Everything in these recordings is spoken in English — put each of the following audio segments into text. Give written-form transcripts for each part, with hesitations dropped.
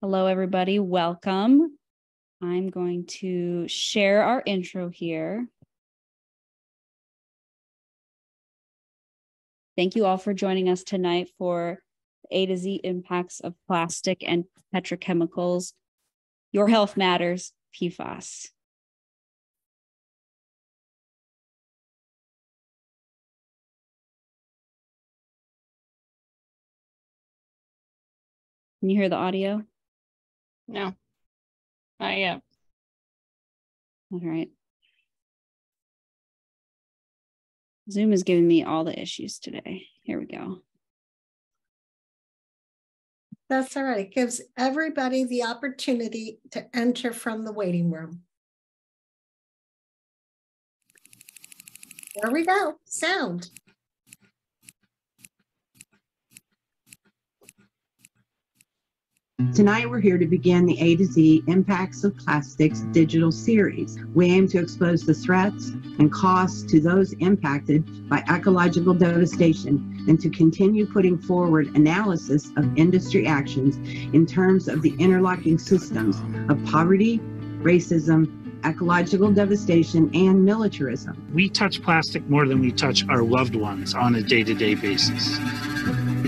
Hello, everybody. Welcome. I'm going to share our intro here. Thank you all for joining us tonight for A to Z impacts of plastic and petrochemicals. Your health matters, PFAS. Can you hear the audio? No, not yet. All right. Zoom is giving me all the issues today. Here we go. That's all right. It gives everybody the opportunity to enter from the waiting room. There we go. Sound. Tonight, we're here to begin the A to Z Impacts of Plastics digital series. We aim to expose the threats and costs to those impacted by ecological devastation and to continue putting forward analysis of industry actions in terms of the interlocking systems of poverty, racism, ecological devastation, and militarism. We touch plastic more than we touch our loved ones on a day-to-day basis.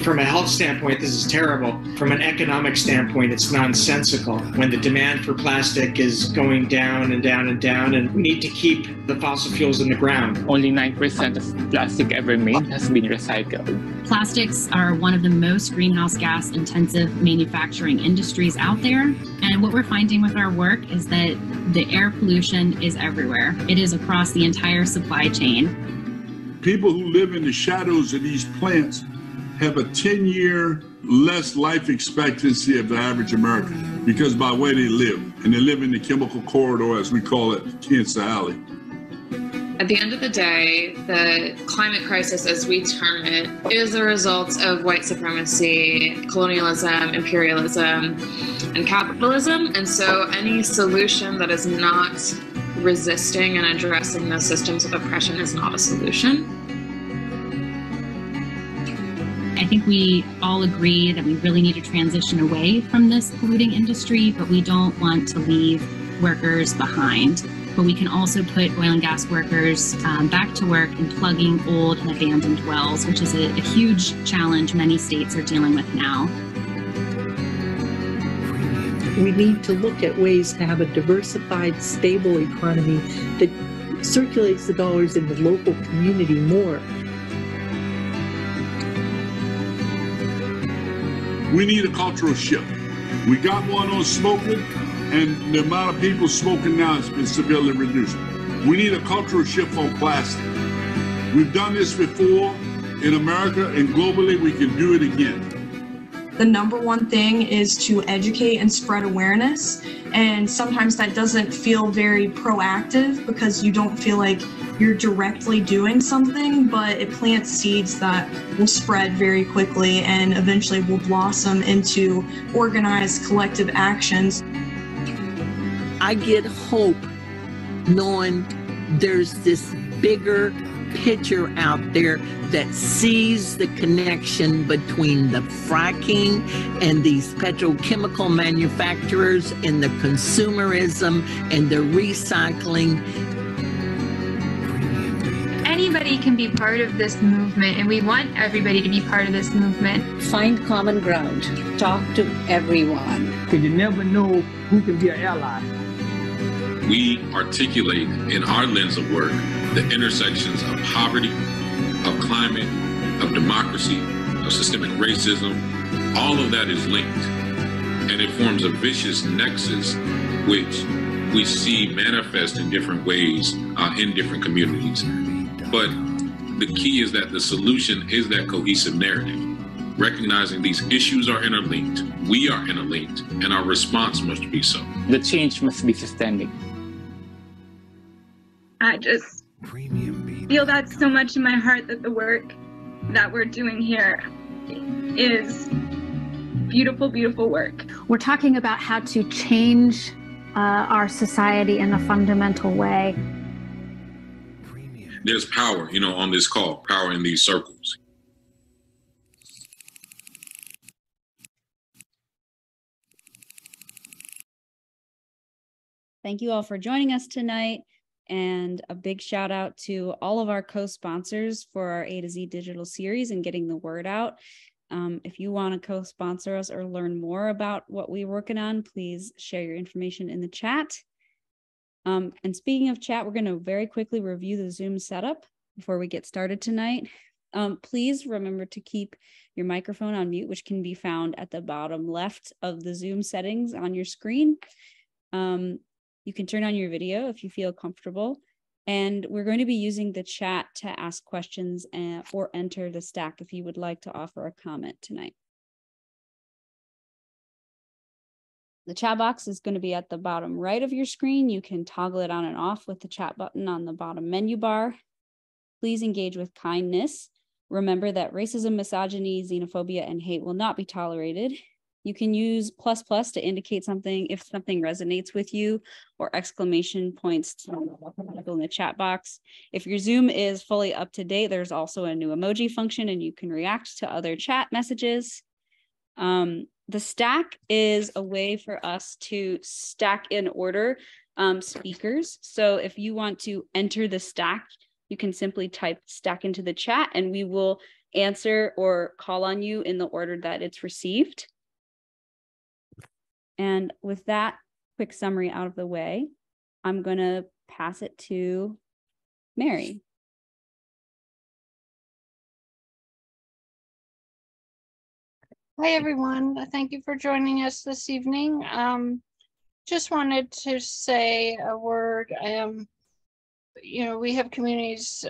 From a health standpoint, this is terrible. From an economic standpoint, it's nonsensical when the demand for plastic is going down and down and down, and we need to keep the fossil fuels in the ground. Only 9% of plastic ever made has been recycled. Plastics are one of the most greenhouse gas intensive manufacturing industries out there. And what we're finding with our work is that the air pollution is everywhere. It is across the entire supply chain. People who live in the shadows of these plants have a 10-year less life expectancy of the average American because by the way they live, and they live in the chemical corridor, as we call it, Cancer Alley. At the end of the day, the climate crisis, as we term it, is a result of white supremacy, colonialism, imperialism, and capitalism. And so any solution that is not resisting and addressing those systems of oppression is not a solution. I think we all agree that we really need to transition away from this polluting industry, but we don't want to leave workers behind. But we can also put oil and gas workers back to work in plugging old and abandoned wells, which is a huge challenge many states are dealing with now. We need to look at ways to have a diversified, stable economy that circulates the dollars in the local community more. We need a cultural shift. We got one on smoking, and the amount of people smoking now has been severely reduced. We need a cultural shift on plastic. We've done this before in America, and globally we can do it again. The number one thing is to educate and spread awareness, and sometimes that doesn't feel very proactive because you don't feel like you're directly doing something, but it plants seeds that will spread very quickly and eventually will blossom into organized collective actions. I get hope knowing there's this bigger picture out there that sees the connection between the fracking and these petrochemical manufacturers and the consumerism and the recycling. Anybody can be part of this movement, and we want everybody to be part of this movement. Find common ground. Talk to everyone. Because you never know who can be an ally. We articulate in our lens of work the intersections of poverty, of climate, of democracy, of systemic racism. All of that is linked, and it forms a vicious nexus which we see manifest in different ways in different communities. But the key is that the solution is that cohesive narrative, recognizing these issues are interlinked, we are interlinked, and our response must be so. The change must be systemic. I just feel that so much in my heart that the work that we're doing here is beautiful, beautiful work. We're talking about how to change our society in a fundamental way. There's power, on this call, power in these circles. Thank you all for joining us tonight. And a big shout out to all of our co-sponsors for our A to Z digital series and getting the word out. If you want to co-sponsor us or learn more about what we're working on, please share your information in the chat. And speaking of chat, we're going to very quickly review the Zoom setup before we get started tonight. Please remember to keep your microphone on mute, which can be found at the bottom left of the Zoom settings on your screen. You can turn on your video if you feel comfortable. And we're going to be using the chat to ask questions or enter the stack if you would like to offer a comment tonight. The chat box is going to be at the bottom right of your screen. You can toggle it on and off with the chat button on the bottom menu bar. Please engage with kindness. Remember that racism, misogyny, xenophobia, and hate will not be tolerated. You can use ++ to indicate something if something resonates with you, or exclamation points to in the chat box. If your Zoom is fully up to date, there's also a new emoji function and you can react to other chat messages. The stack is a way for us to stack in order speakers. So if you want to enter the stack, you can simply type stack into the chat and we will answer or call on you in the order that it's received. And with that quick summary out of the way, I'm going to pass it to Mary. Hi, everyone. Thank you for joining us this evening. Just wanted to say a word. You know, we have communities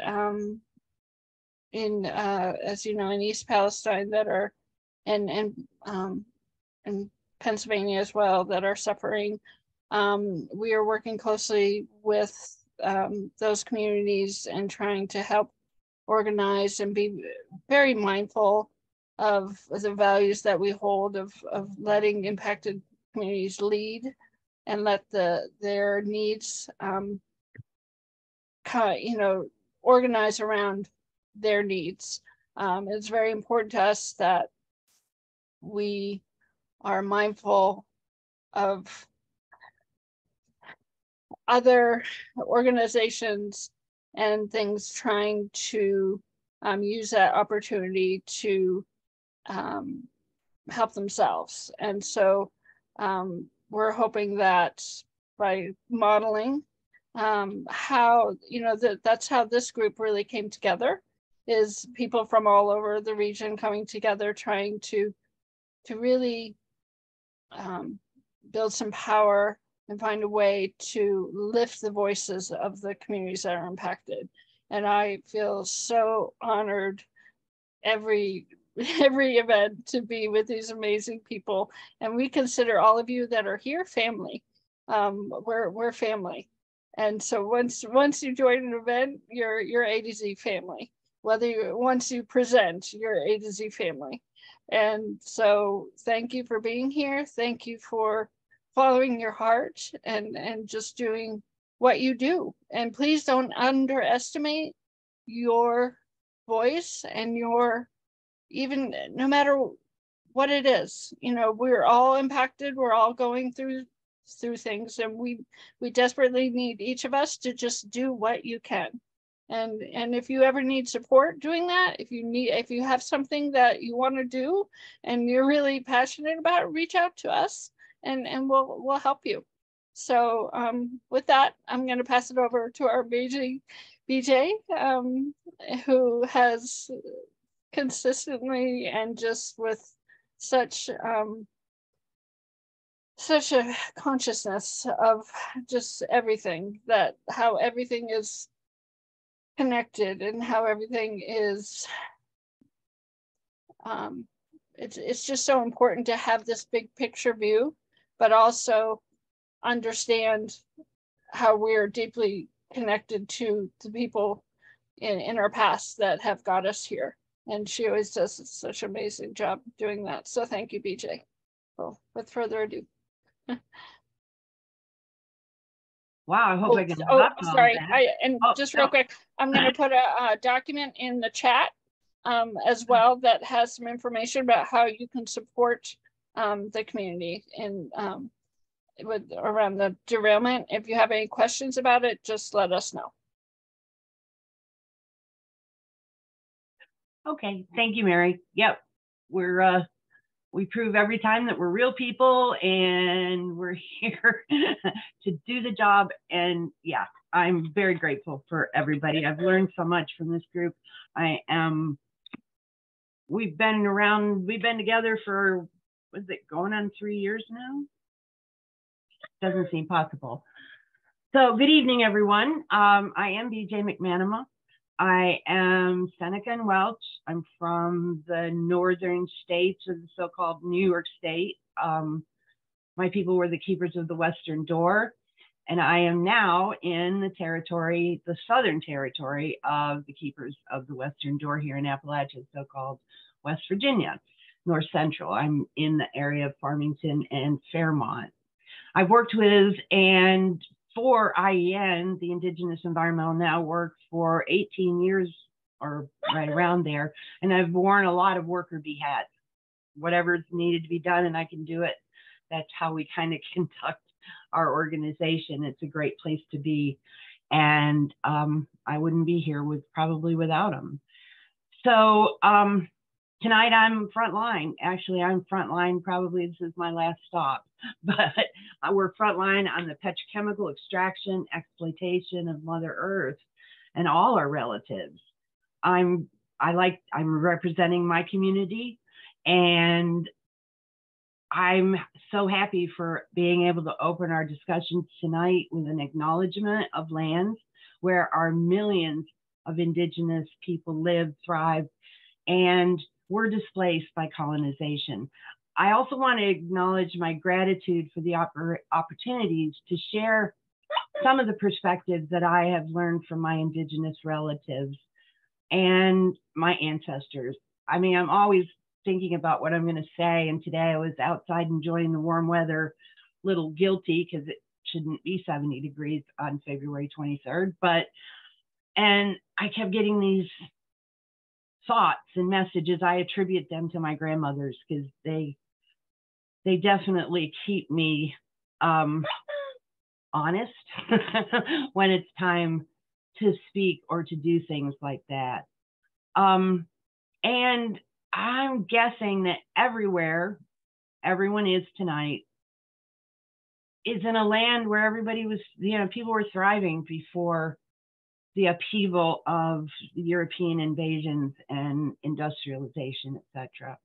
in, as you know, in East Palestine that are, and Pennsylvania as well, that are suffering. We are working closely with those communities and trying to help organize and be very mindful of the values that we hold of letting impacted communities lead and let their needs organize around their needs. It's very important to us that we are mindful of other organizations and things trying to use that opportunity to help themselves. And so we're hoping that by modeling how, you know, that's how this group really came together, is people from all over the region coming together, trying to really build some power and find a way to lift the voices of the communities that are impacted. And I feel so honored every event to be with these amazing people. And we consider all of you that are here family. We're family. And so once you join an event, you're A to Z family. Once you present, you're A to Z family. And so thank you for being here. Thank you for following your heart and just doing what you do. And please don't underestimate your voice and your, even no matter what it is, you know, we're all impacted. We're all going through things, and we desperately need each of us to just do what you can. And if you ever need support doing that, if you have something that you want to do and you're really passionate about, reach out to us and we'll help you. So with that, I'm going to pass it over to our BJ, who has consistently and just with such a consciousness of just everything, that how everything is connected and how everything is it's just so important to have this big picture view, but also understand how we're deeply connected to the people in our past that have got us here. And she always does such an amazing job doing that. So thank you, BJ. Well, with further ado. Wow, I hope I can. Sorry. Just real quick, I'm going to put a document in the chat as well that has some information about how you can support the community around the derailment. If you have any questions about it, just let us know. Okay, thank you, Mary. Yep, we prove every time that we're real people and we're here to do the job. And yeah, I'm very grateful for everybody. I've learned so much from this group. We've been together for, was it going on 3 years now? Doesn't seem possible. So good evening, everyone. I am BJ McManama. I am Seneca and Welch. I'm from the northern states of the so-called New York State. My people were the keepers of the Western Door, and I am now in the territory, the southern territory of the keepers of the Western Door here in Appalachia, so-called West Virginia, North Central. I'm in the area of Farmington and Fairmont. I've worked with and for IEN, the Indigenous Environmental Network, for 18 years or right around there. And I've worn a lot of worker bee hats. Whatever's needed to be done and I can do it. That's how we kind of conduct our organization. It's a great place to be. And I wouldn't be here probably without them. So tonight I'm frontline. Actually, I'm frontline. Probably this is my last stop, but we're frontline on the petrochemical extraction, exploitation of Mother Earth and all our relatives. I'm representing my community, and I'm so happy for being able to open our discussion tonight with an acknowledgement of lands where our millions of Indigenous people live, thrive, and were displaced by colonization. I also want to acknowledge my gratitude for the opportunities to share some of the perspectives that I have learned from my Indigenous relatives and my ancestors. I mean, I'm always thinking about what I'm going to say, and today I was outside enjoying the warm weather, a little guilty because it shouldn't be 70 degrees on February 23rd, and I kept getting these thoughts and messages. I attribute them to my grandmothers because they definitely keep me honest when it's time to speak or to do things like that. And I'm guessing that everywhere everyone is tonight is in a land where everybody was, people were thriving before the upheaval of European invasions and industrialization, etc.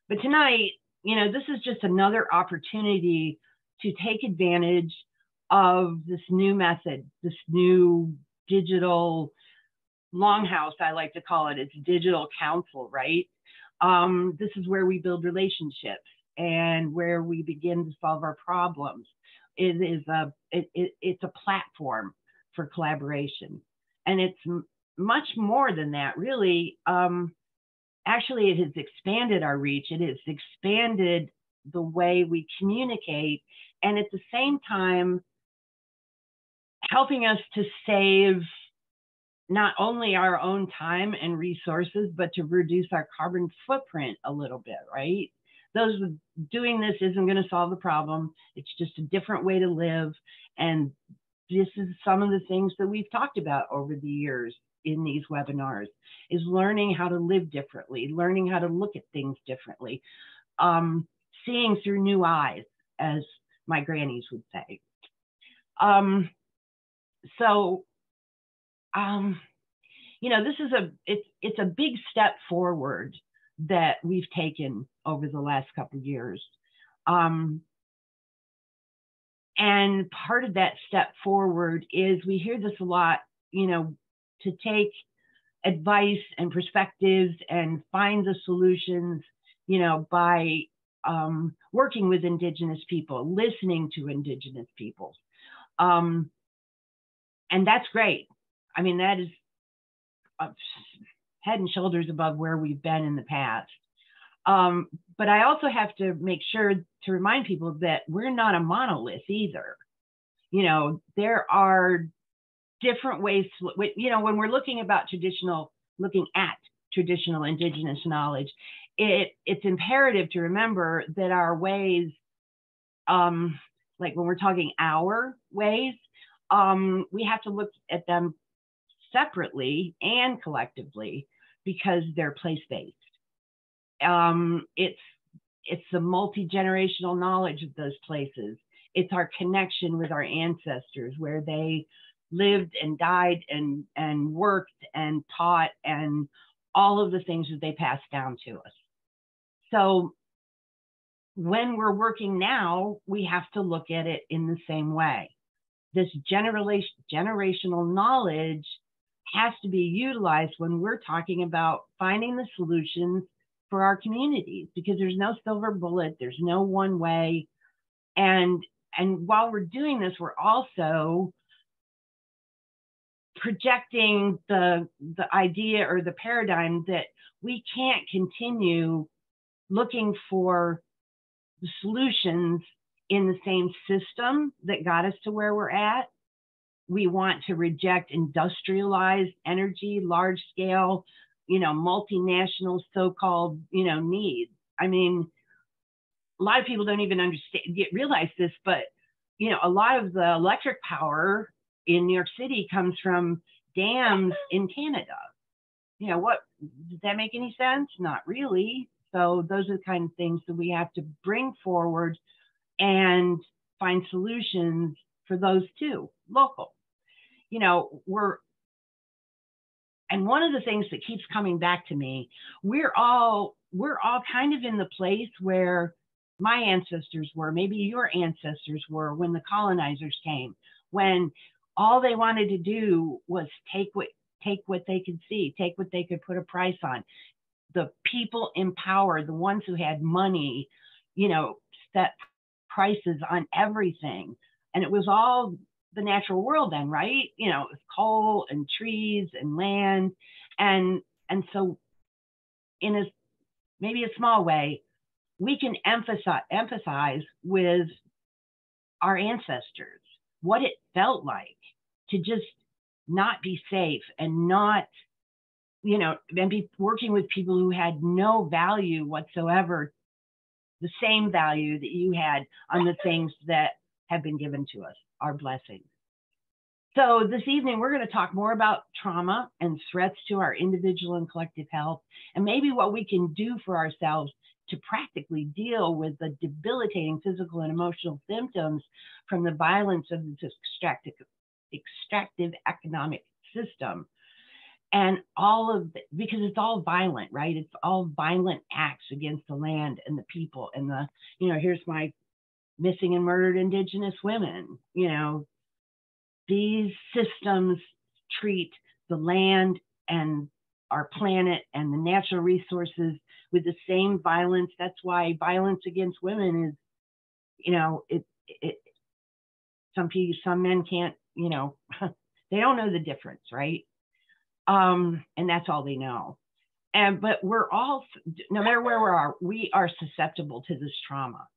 But tonight, this is just another opportunity to take advantage of this new method, this new digital longhouse, I like to call it. It's digital council, right? This is where we build relationships and where we begin to solve our problems. It's a platform for collaboration. And it's much more than that, really. Actually, it has expanded our reach. It has expanded the way we communicate, and at the same time, helping us to save not only our own time and resources, but to reduce our carbon footprint a little bit, right? Doing this isn't going to solve the problem. It's just a different way to live. And this is some of the things that we've talked about over the years in these webinars, is learning how to live differently, learning how to look at things differently, seeing through new eyes, as my grannies would say. This is it's a big step forward that we've taken over the last couple of years. And part of that step forward is, we hear this a lot, to take advice and perspectives and find the solutions, by working with Indigenous people, listening to Indigenous people. And that's great. I mean, that is head and shoulders above where we've been in the past. But I also have to make sure to remind people that we're not a monolith either. There are different ways, when we're looking at traditional Indigenous knowledge, it's imperative to remember that our ways, like when we're talking our ways, we have to look at them separately and collectively because they're place-based. It's the multi-generational knowledge of those places. It's our connection with our ancestors, where they lived and died and worked and taught and all of the things that they passed down to us. So when we're working now, we have to look at it in the same way. This generational knowledge has to be utilized when we're talking about finding the solutions for our communities, because there's no silver bullet, there's no one way. And while we're doing this, we're also projecting the idea or the paradigm that we can't continue looking for the solutions in the same system that got us to where we're at. We want to reject industrialized energy, large scale, multinational so-called, needs. I mean, a lot of people don't even realize this, but, a lot of the electric power in New York City comes from dams in Canada. What, does that make any sense? Not really. So those are the kind of things that we have to bring forward and find solutions for those too, local. And one of the things that keeps coming back to me, we're all kind of in the place where my ancestors were, maybe your ancestors were when the colonizers came, when all they wanted to do was take what they could see, take what they could put a price on. The people in power, the ones who had money, set prices on everything. And it was all the natural world then, right? It was coal and trees and land. And so in maybe a small way, we can empathize with our ancestors, what it felt like to just not be safe and not, and be working with people who had no value whatsoever, the same value that you had on the things that have been given to us, our blessings. So this evening, we're going to talk more about trauma and threats to our individual and collective health, and maybe what we can do for ourselves to practically deal with the debilitating physical and emotional symptoms from the violence of this extractive economic system. And because it's all violent, right? It's all violent acts against the land and the people and here's my missing and murdered Indigenous women. These systems treat the land and our planet and the natural resources with the same violence. That's why violence against women is, some men can't, they don't know the difference, right? And that's all they know. But we're all, no matter where we are susceptible to this trauma,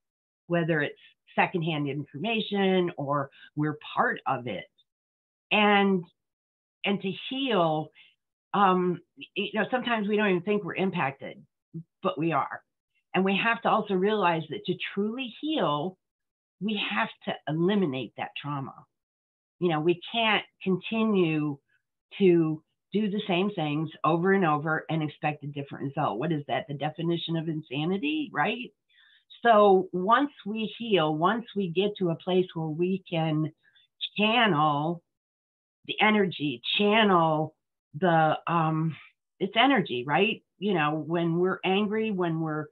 whether it's secondhand information or we're part of it. And to heal, sometimes we don't even think we're impacted, but we are. And we have to also realize that to truly heal, we have to eliminate that trauma. We can't continue to do the same things over and over and expect a different result. What is that? The definition of insanity, right? So once we heal, once we get to a place where we can channel the energy, channel it's energy, right? When we're angry, when we're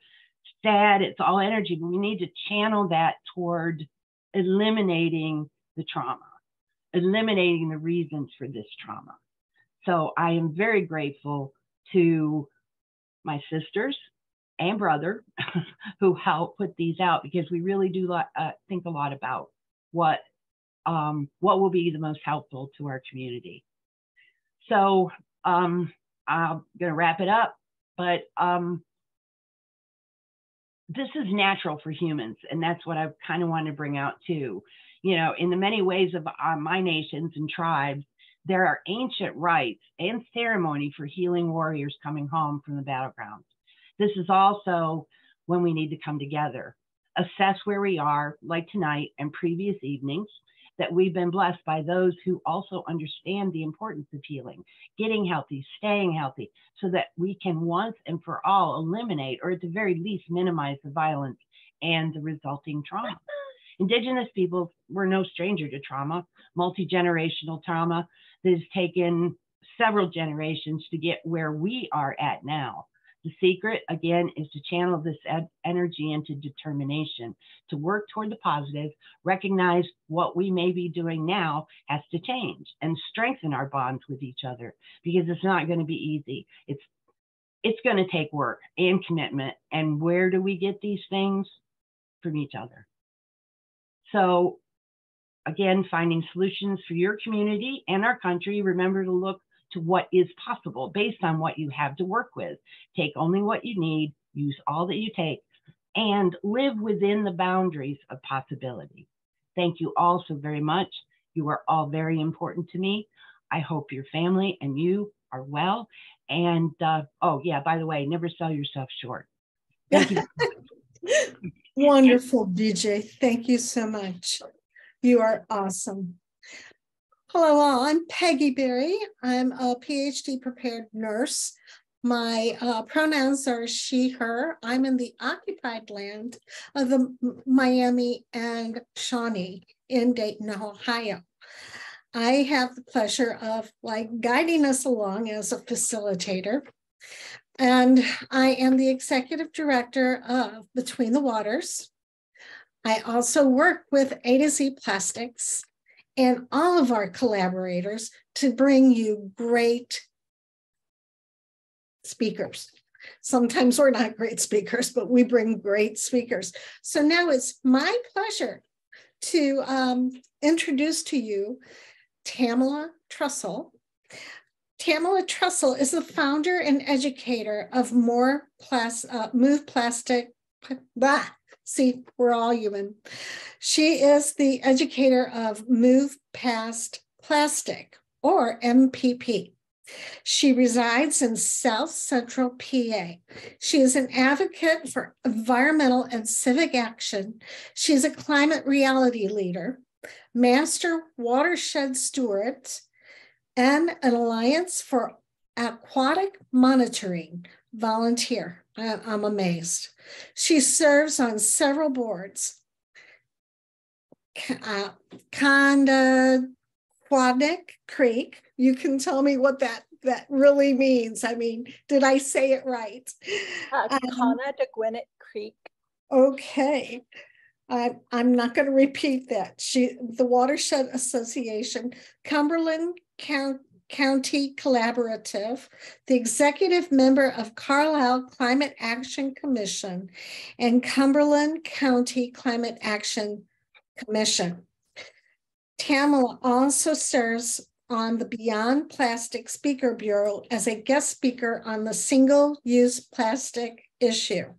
sad, it's all energy, but we need to channel that toward eliminating the trauma, eliminating the reasons for this trauma. So I am very grateful to my sisters and brother who helped put these out, because we really do think a lot about what will be the most helpful to our community. So I'm going to wrap it up, but this is natural for humans, and that's what I kind of want to bring out too. In the many ways of my nations and tribes, there are ancient rites and ceremony for healing warriors coming home from the battlegrounds. This is also when we need to come together. assess where we are, like tonight and previous evenings, that we've been blessed by those who also understand the importance of healing, getting healthy, staying healthy, so that we can once and for all eliminate, or at the very least minimize, the violence and the resulting trauma. Indigenous peoples were no stranger to trauma, multi-generational trauma that has taken several generations to get where we are at now. The secret, again, is to channel this energy into determination, to work toward the positive, recognize what we may be doing now has to change, and strengthen our bonds with each other, because it's not going to be easy. It's going to take work and commitment. And where do we get these things? From each other. So again, finding solutions for your community and our country, remember to look to what is possible based on what you have to work with. Take only what you need, use all that you take, and live within the boundaries of possibility. Thank you all so very much. You are all very important to me. I hope your family and you are well. And oh yeah, by the way, never sell yourself short. Thank you. Wonderful, BJ. Thank you so much. You are awesome. Hello, all. I'm Peggy Berry. I'm a PhD prepared nurse. My pronouns are she, her. I'm in the occupied land of the Miami and Shawnee in Dayton, Ohio. I have the pleasure of guiding us along as a facilitator. And I am the executive director of Between the Waters. I also work with A to Z Plastics and all of our collaborators to bring you great speakers. Sometimes we're not great speakers, but we bring great speakers. So now it's my pleasure to introduce to you Tamela Trussel. Tamela Trussel is the founder and educator of Move Plastic. See, we're all human. She is the educator of Move Past Plastic, or MPP. She resides in South Central PA. She is an advocate for environmental and civic action. She's a climate reality leader, master watershed steward, and an Alliance for Aquatic Monitoring volunteer. I'm amazed. She serves on several boards. Condaquanic Creek. You can tell me what that really means. I mean, did I say it right? Condaquanic Creek. Okay. I'm not going to repeat that. The Watershed Association, Cumberland County Collaborative, the executive member of Carlisle Climate Action Commission, and Cumberland County Climate Action Commission. Tamela also serves on the Beyond Plastic Speaker Bureau as a guest speaker on the single-use plastic issue.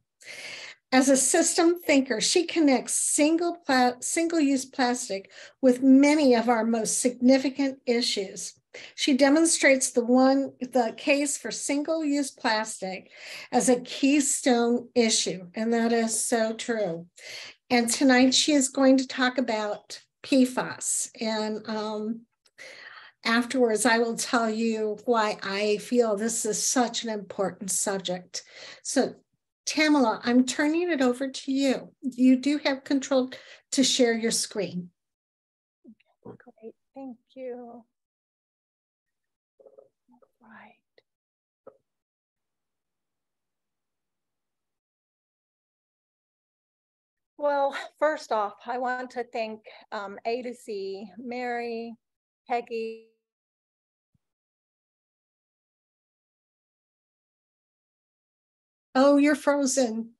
As a system thinker, she connects single-use plastic with many of our most significant issues. She demonstrates the case for single-use plastic as a keystone issue, and that is so true. And tonight she is going to talk about PFAS, and afterwards I will tell you why I feel this is such an important subject. So Tamela, I'm turning it over to you. You do have control to share your screen. Great, thank you. Right. Well, first off, I want to thank A to Z, Mary, Peggy. Oh, you're frozen.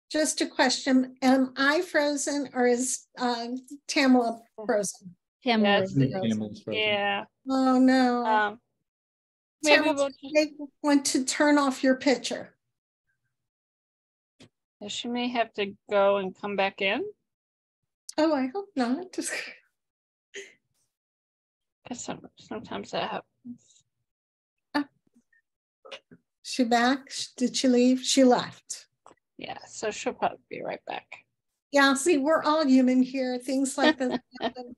Just a question, am I frozen or is Tamela frozen? Tamela's frozen. Yeah. Oh no. Maybe Tamela, we'll want to turn off your picture. She may have to go and come back in. Oh, I hope not. Because sometimes that happens. She back? Did she leave? She left. Yeah, so she'll probably be right back. Yeah, see, we're all human here. Things like this happen.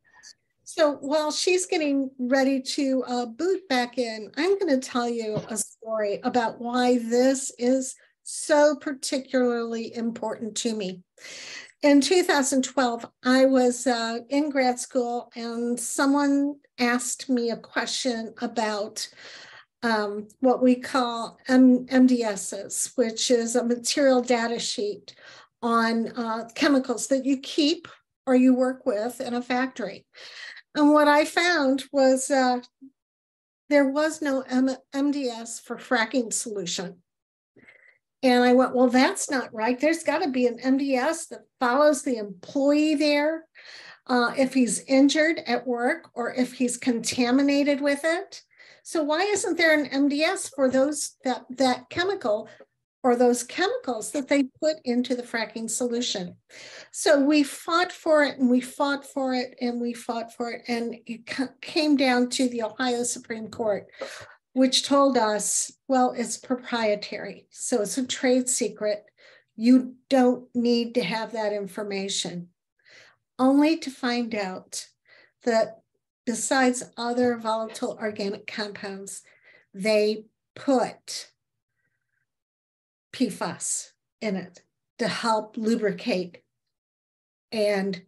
So while she's getting ready to boot back in, I'm going to tell you a story about why this is so particularly important to me. In 2012, I was in grad school and someone asked me a question about what we call MDSs, which is a material data sheet on chemicals that you keep or you work with in a factory. And what I found was there was no MDS for fracking solution. And I went, well, that's not right. There's got to be an MDS that follows the employee there if he's injured at work or if he's contaminated with it. So why isn't there an MDS for those that chemical or those chemicals that they put into the fracking solution? So we fought for it and we fought for it and we fought for it. And it came down to the Ohio Supreme Court, which told us, well, it's proprietary. So it's a trade secret. You don't need to have that information. Only to find out that besides other volatile organic compounds, they put PFAS in it to help lubricate and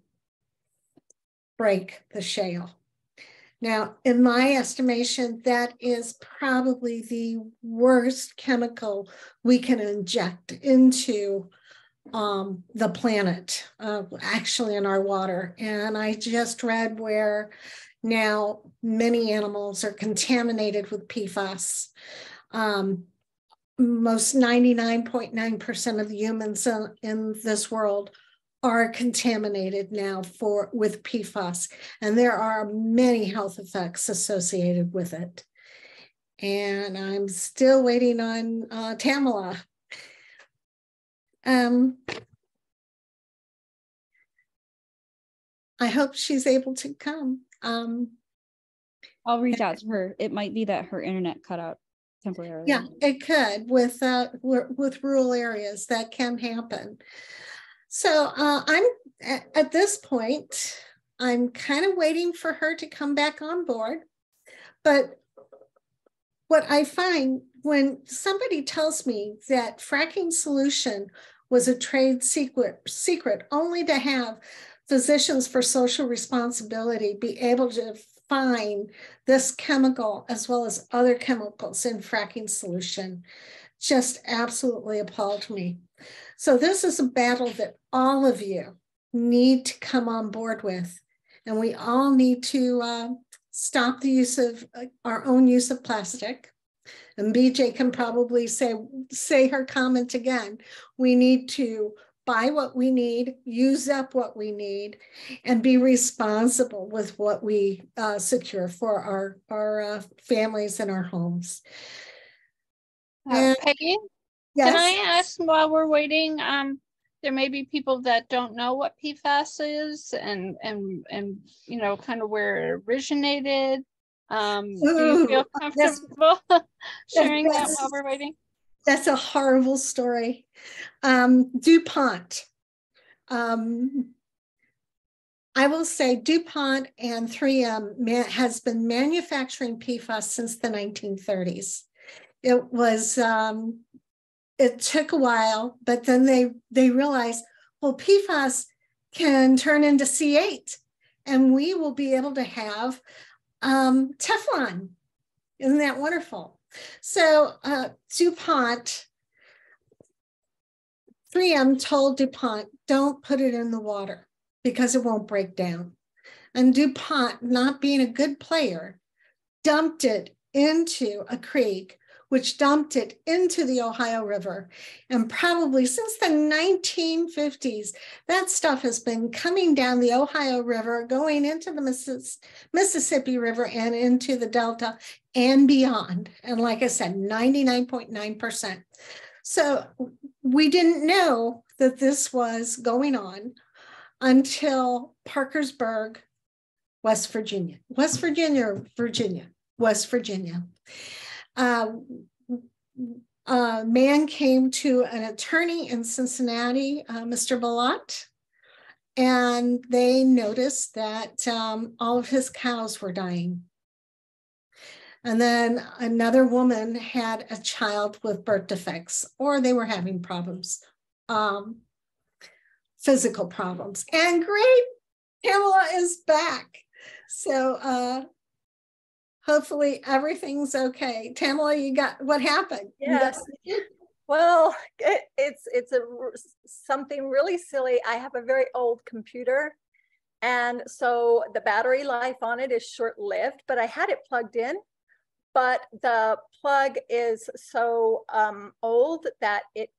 break the shale. Now, in my estimation, that is probably the worst chemical we can inject into the planet, actually in our water. And I just read where now many animals are contaminated with PFAS. Most 99.9% of the humans in this world are contaminated now with PFAS, and there are many health effects associated with it. And I'm still waiting on Tamela. I hope she's able to come. I'll reach out to her. It might be that her internet cut out temporarily. Yeah, it could with rural areas. That can happen. So I'm at this point, I'm kind of waiting for her to come back on board. But what I find when somebody tells me that fracking solution was a trade secret only to have Physicians for Social Responsibility be able to find this chemical as well as other chemicals in fracking solution just absolutely appalled me. So this is a battle that all of you need to come on board with, and we all need to stop the use of our own use of plastic. And BJ can probably say her comment again. We need to buy what we need, use up what we need, and be responsible with what we secure for our families and our homes. Peggy, yes? Can I ask while we're waiting? There may be people that don't know what PFAS is and you know kind of where it originated. Do you feel comfortable sharing that while we're waiting? That's a horrible story. DuPont. I will say DuPont and 3M has been manufacturing PFAS since the 1930s. It was, it took a while, but then they realized, well, PFAS can turn into C8 and we will be able to have Teflon. Isn't that wonderful? So DuPont, 3M told DuPont, don't put it in the water because it won't break down. And DuPont, not being a good player, dumped it into a creek, which dumped it into the Ohio River. And probably since the 1950s, that stuff has been coming down the Ohio River, going into the Mississippi River and into the Delta and beyond. And like I said, 99.9%. So we didn't know that this was going on. until Parkersburg, West Virginia. A man came to an attorney in Cincinnati, Mr. Balot, and they noticed that all of his cows were dying. And then another woman had a child with birth defects, or they were having problems, physical problems. And great, Tamela is back. So hopefully everything's okay. Tamela, you got, what happened? Yes. Well, it's something really silly. I have a very old computer, and so the battery life on it is short-lived, but I had it plugged in, but the plug is so old that it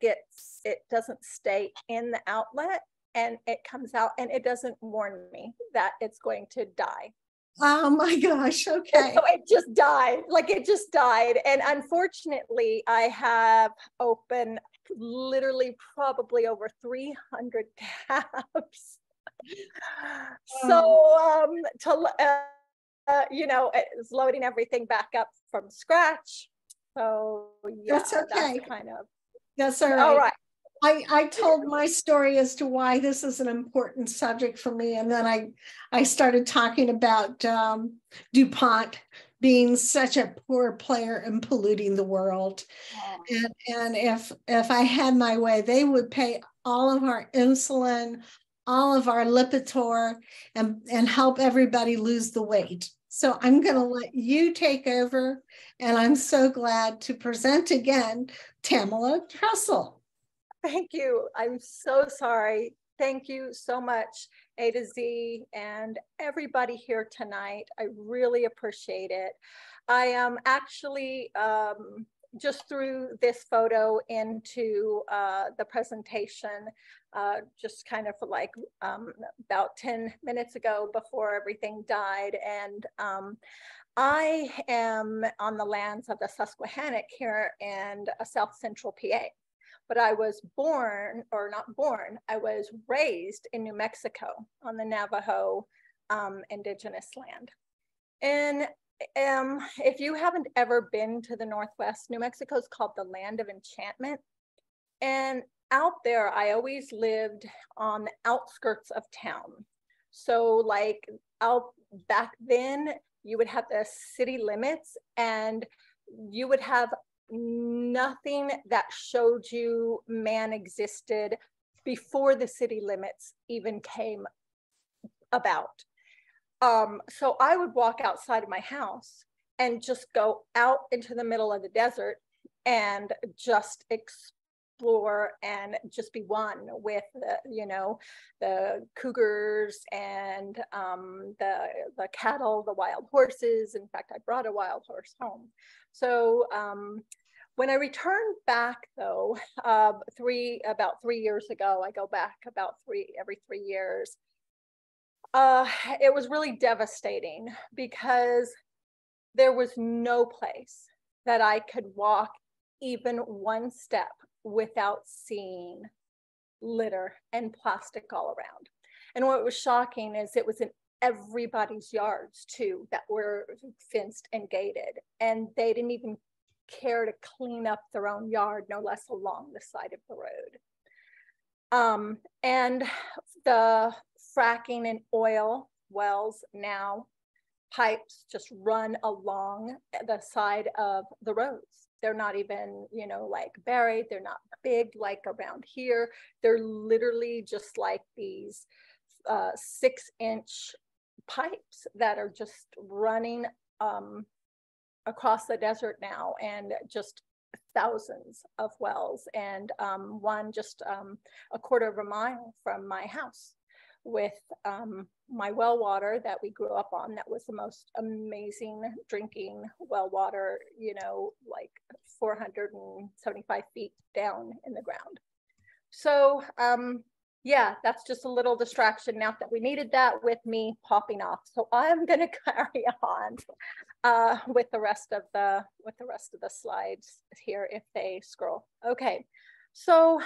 doesn't stay in the outlet, and it comes out and it doesn't warn me that it's going to die. Oh my gosh, okay. And so it just died, like it just died. And unfortunately, I have opened literally probably over 300 tabs. So, you know, it's loading everything back up from scratch. So yeah, that's okay. That's kind of, that's all right. All right. I told my story as to why this is an important subject for me. And then I started talking about DuPont being such a poor player in polluting the world. And if I had my way, they would pay all of our insulin, all of our Lipitor, and help everybody lose the weight. So I'm going to let you take over. And I'm so glad to present again, Tamela Trussel. Thank you. I'm so sorry. Thank you so much, A to Z, and everybody here tonight. I really appreciate it. I am actually just threw this photo into the presentation just kind of like about 10 minutes ago before everything died. And I am on the lands of the Susquehannock here in South Central PA. But I was born, or not born, I was raised in New Mexico on the Navajo indigenous land. And if you haven't ever been to the Northwest, New Mexico is called the Land of Enchantment. And out there, I always lived on the outskirts of town. So like out back then, you would have the city limits, and you would have nothing that showed you man existed before the city limits even came about. So I would walk outside of my house and just go out into the middle of the desert and just explore and just be one with the, you know, the cougars and the cattle, the wild horses. In fact, I brought a wild horse home. So when I returned back though, about 3 years ago, I go back about every 3 years. It was really devastating because there was no place that I could walk even one step without seeing litter and plastic all around. And what was shocking is it was in everybody's yards too that were fenced and gated, and they didn't even care to clean up their own yard, no less along the side of the road. And the fracking and oil wells now, pipes just run along the side of the roads. They're not even, you know, like buried. They're not big like around here. They're literally just like these 6-inch pipes that are just running across the desert now, and just thousands of wells, and one just a quarter of a mile from my house with my well water that we grew up on. That was the most amazing drinking well water, you know, like 475 feet down in the ground. So yeah, that's just a little distraction now that we needed that with me popping off. So I'm going to carry on with the rest of the slides here if they scroll. Okay, so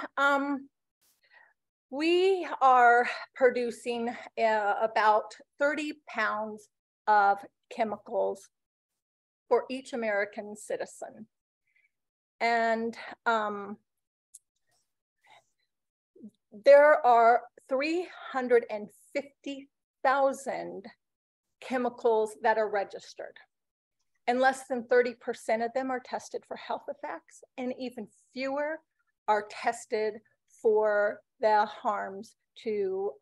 We are producing about 30 pounds of chemicals for each American citizen. And there are 350,000 chemicals that are registered. And less than 30% of them are tested for health effects, and even fewer are tested for the harms to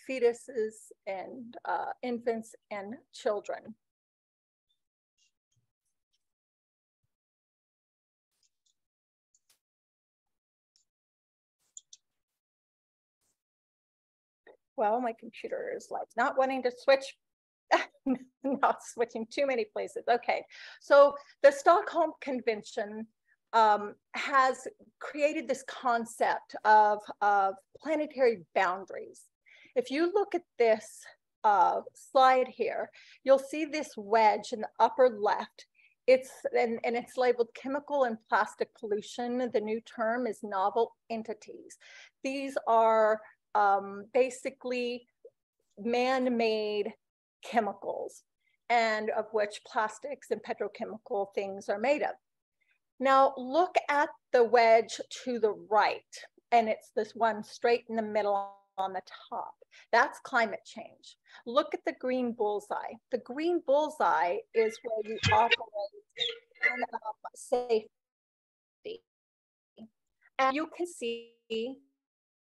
fetuses and infants and children. Well, my computer is like not wanting to switch, not switching too many places. Okay, so the Stockholm Convention has created this concept of planetary boundaries. If you look at this slide here, you'll see this wedge in the upper left. It's labeled chemical and plastic pollution. The new term is novel entities. These are basically man-made chemicals, and of which plastics and petrochemical things are made of. Now look at the wedge to the right, and it's this one straight in the middle on the top. That's climate change. Look at the green bullseye. The green bullseye is where you operate in safety. And you can see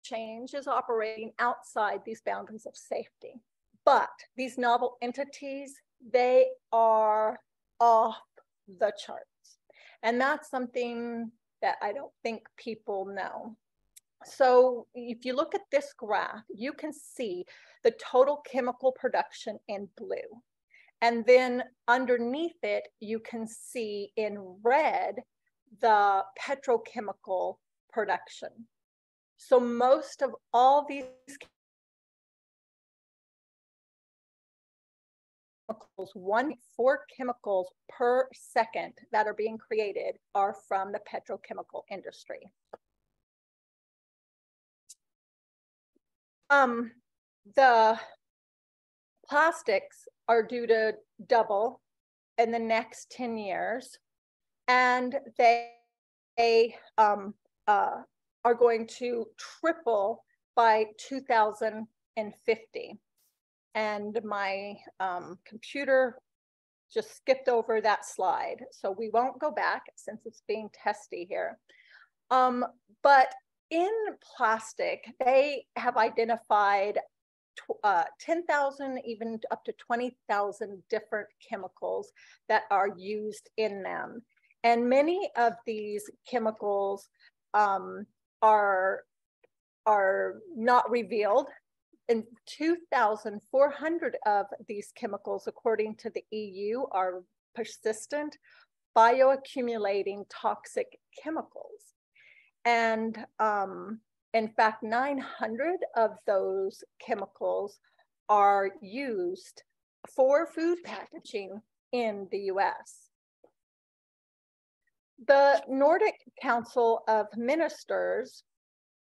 change is operating outside these boundaries of safety. But these novel entities, they are off the charts. And that's something that I don't think people know. So if you look at this graph, you can see the total chemical production in blue. And then underneath it, you can see in red the petrochemical production. So most of all these chemicals, 1.4 chemicals per second that are being created are from the petrochemical industry. The plastics are due to double in the next 10 years, and they are going to triple by 2050. And my computer just skipped over that slide, so we won't go back since it's being testy here. But in plastic, they have identified 10,000, even up to 20,000 different chemicals that are used in them. And many of these chemicals are not revealed. And 2,400 of these chemicals, according to the EU, are persistent, bioaccumulating toxic chemicals. And in fact, 900 of those chemicals are used for food packaging in the US. The Nordic Council of Ministers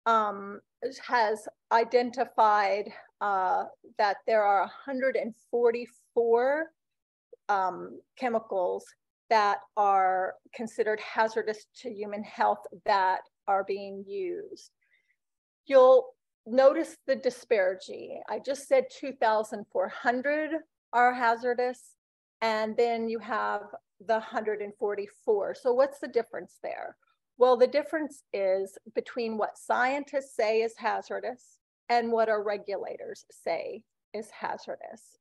has identified that there are 144 chemicals that are considered hazardous to human health that are being used. You'll notice the disparity. I just said 2,400 are hazardous, and then you have the 144. So what's the difference there? Well, the difference is between what scientists say is hazardous and what our regulators say is hazardous.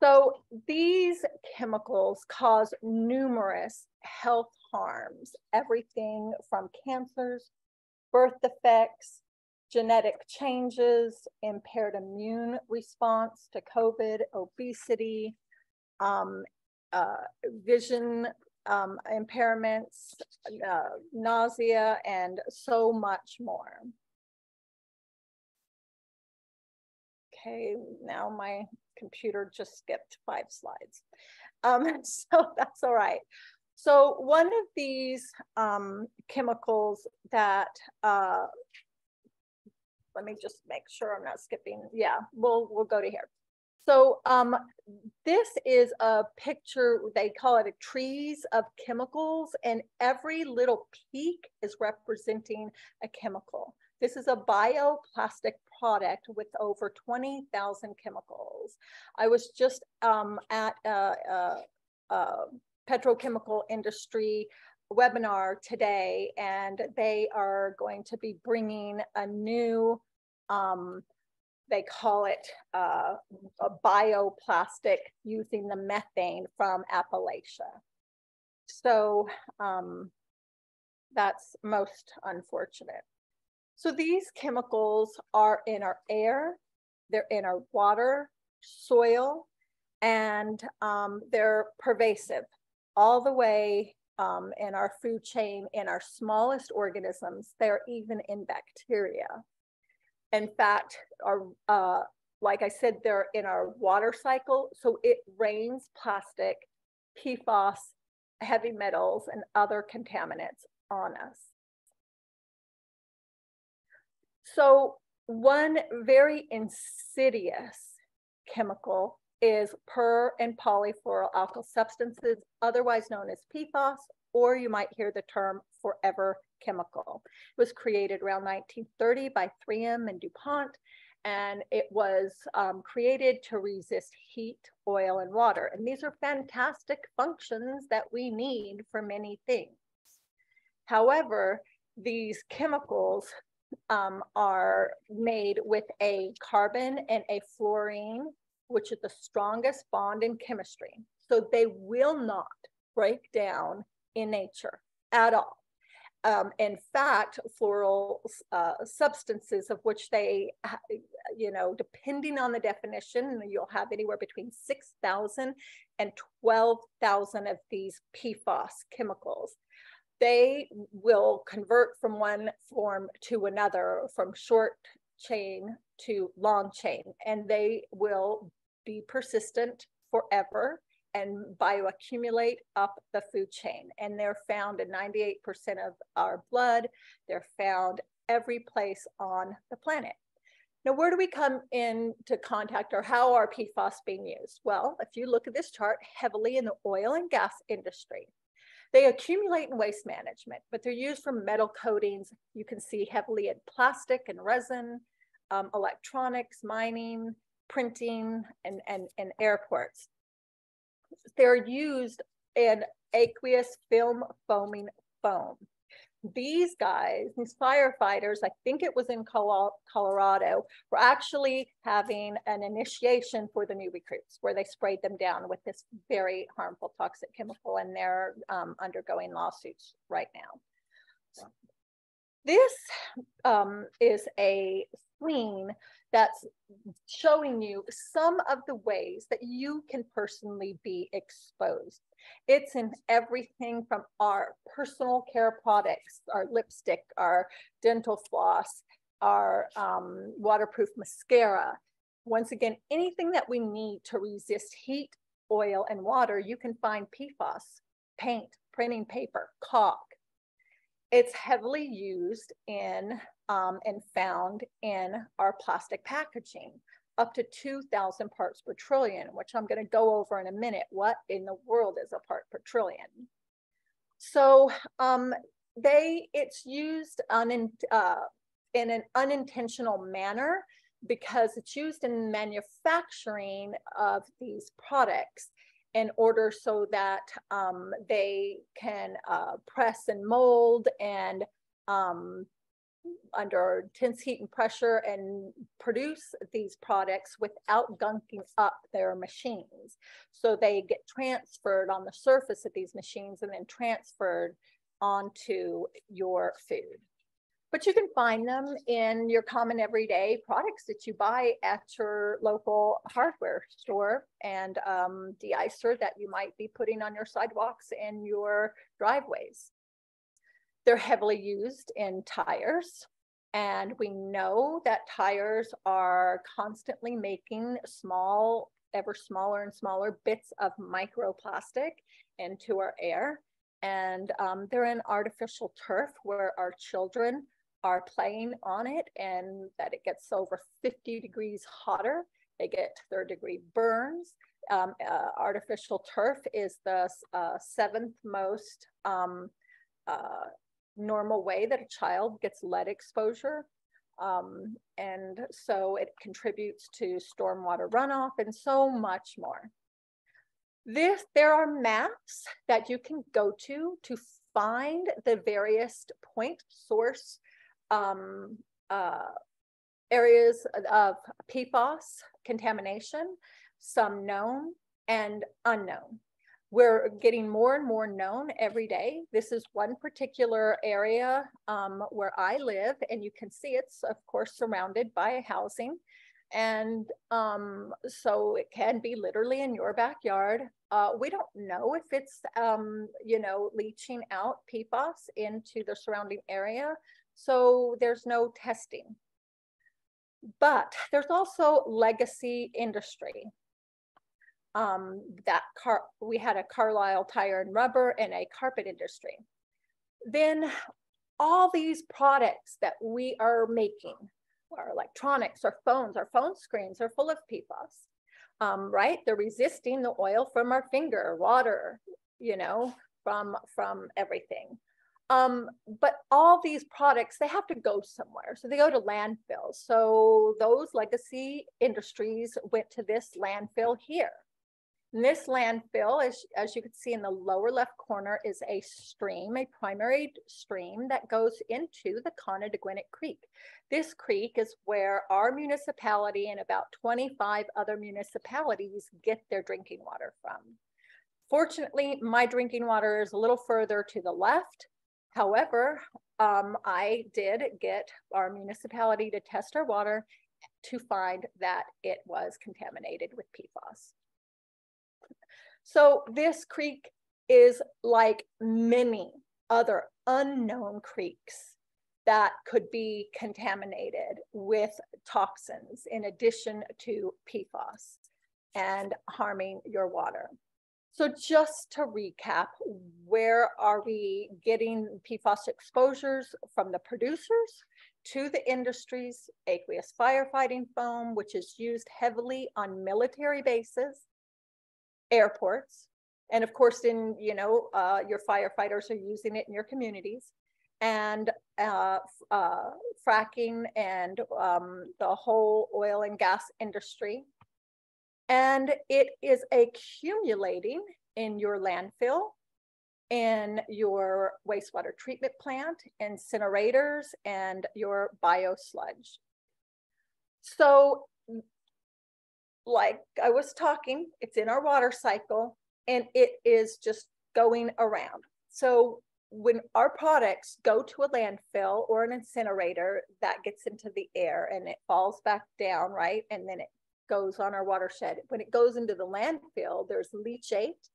So these chemicals cause numerous health harms, everything from cancers, birth defects, genetic changes, impaired immune response to COVID, obesity, vision impairments, nausea, and so much more. Okay, now my computer just skipped 5 slides. So that's all right. So one of these chemicals that, let me just make sure I'm not skipping. Yeah, we'll go to here. So this is a picture, they call it a trees of chemicals, and every little peak is representing a chemical. This is a bioplastic product with over 20,000 chemicals. I was just at a petrochemical industry webinar today, and they are going to be bringing a new, they call it a bioplastic using the methane from Appalachia. So that's most unfortunate. So these chemicals are in our air, they're in our water, soil, and they're pervasive all the way in our food chain, in our smallest organisms. They're even in bacteria. In fact, like I said, they're in our water cycle, so it rains plastic, PFAS, heavy metals, and other contaminants on us. So one very insidious chemical is per and polyfluoroalkyl substances, otherwise known as PFAS, or you might hear the term forever chemical. It was created around 1930 by 3M and DuPont, and it was created to resist heat, oil, and water. And these are fantastic functions that we need for many things. However, these chemicals are made with a carbon and a fluorine, which is the strongest bond in chemistry. So they will not break down in nature at all. In fact, fluoral substances, of which they, depending on the definition, you'll have anywhere between 6,000 and 12,000 of these PFAS chemicals. They will convert from one form to another, from short chain to long chain, and they will be persistent forever and bioaccumulate up the food chain. And they're found in 98% of our blood. They're found every place on the planet. Now, where do we come into contact, or how are PFAS being used? Well, if you look at this chart, heavily in the oil and gas industry. They accumulate in waste management, but they're used for metal coatings. You can see heavily in plastic and resin, electronics, mining, printing, and airports. They're used in aqueous film foaming foam. These guys, these firefighters, I think it was in Colorado, were actually having an initiation for the new recruits, where they sprayed them down with this very harmful toxic chemical, and they're undergoing lawsuits right now. So this is a screen that's showing you some of the ways that you can personally be exposed. It's in everything from our personal care products, our lipstick, our dental floss, our waterproof mascara. Once again, anything that we need to resist heat, oil, and water, you can find PFAS, paint, printing paper, caulk. It's heavily used in and found in our plastic packaging, up to 2,000 parts per trillion, which I'm going to go over in a minute. What in the world is a part per trillion? So it's used in an unintentional manner, because it's used in manufacturing of these products in order so that they can press and mold and under intense heat and pressure and produce these products without gunking up their machines. So they get transferred on the surface of these machines and then transferred onto your food. But you can find them in your common everyday products that you buy at your local hardware store, and de-icer that you might be putting on your sidewalks and your driveways. They're heavily used in tires, and we know that tires are constantly making ever smaller and smaller bits of microplastic into our air. and they're in artificial turf where our children are playing on it, and that it gets over 50 degrees hotter. They get third-degree burns. Artificial turf is the seventh most normal way that a child gets lead exposure. And so it contributes to stormwater runoff and so much more. There are maps that you can go to find the various point source areas of PFAS contamination, some known and unknown. We're getting more and more known every day. This is one particular area where I live, and you can see it's, of course, surrounded by housing. And so it can be literally in your backyard. We don't know if it's, you know, leaching out PFAS into the surrounding area. So there's no testing. But there's also legacy industry. We had a Carlisle tire and rubber and a carpet industry. Then all these products that we are making, our electronics, our phone screens are full of PFAS, right? They're resisting the oil from our finger, water, you know, from everything. But all these products, they have to go somewhere. So they go to landfills. So those legacy industries went to this landfill here. And this landfill, as you can see in the lower left corner, is a stream, a primary stream that goes into the Connedaguinet Creek. This creek is where our municipality and about 25 other municipalities get their drinking water from. Fortunately, my drinking water is a little further to the left. However, I did get our municipality to test our water to find that it was contaminated with PFAS. So this creek is like many other unknown creeks that could be contaminated with toxins in addition to PFAS and harming your water. So just to recap, where are we getting PFAS exposures? From the producers to the industries, aqueous firefighting foam, which is used heavily on military bases, airports, and of course in, you know, your firefighters are using it in your communities, and fracking and the whole oil and gas industry. And it is accumulating in your landfill, in your wastewater treatment plant, incinerators, and your biosludge. So like I was talking, it's in our water cycle and it is just going around. So when our products go to a landfill or an incinerator, that gets into the air and it falls back down, right? And then it goes on our watershed. When it goes into the landfill, there's leachate.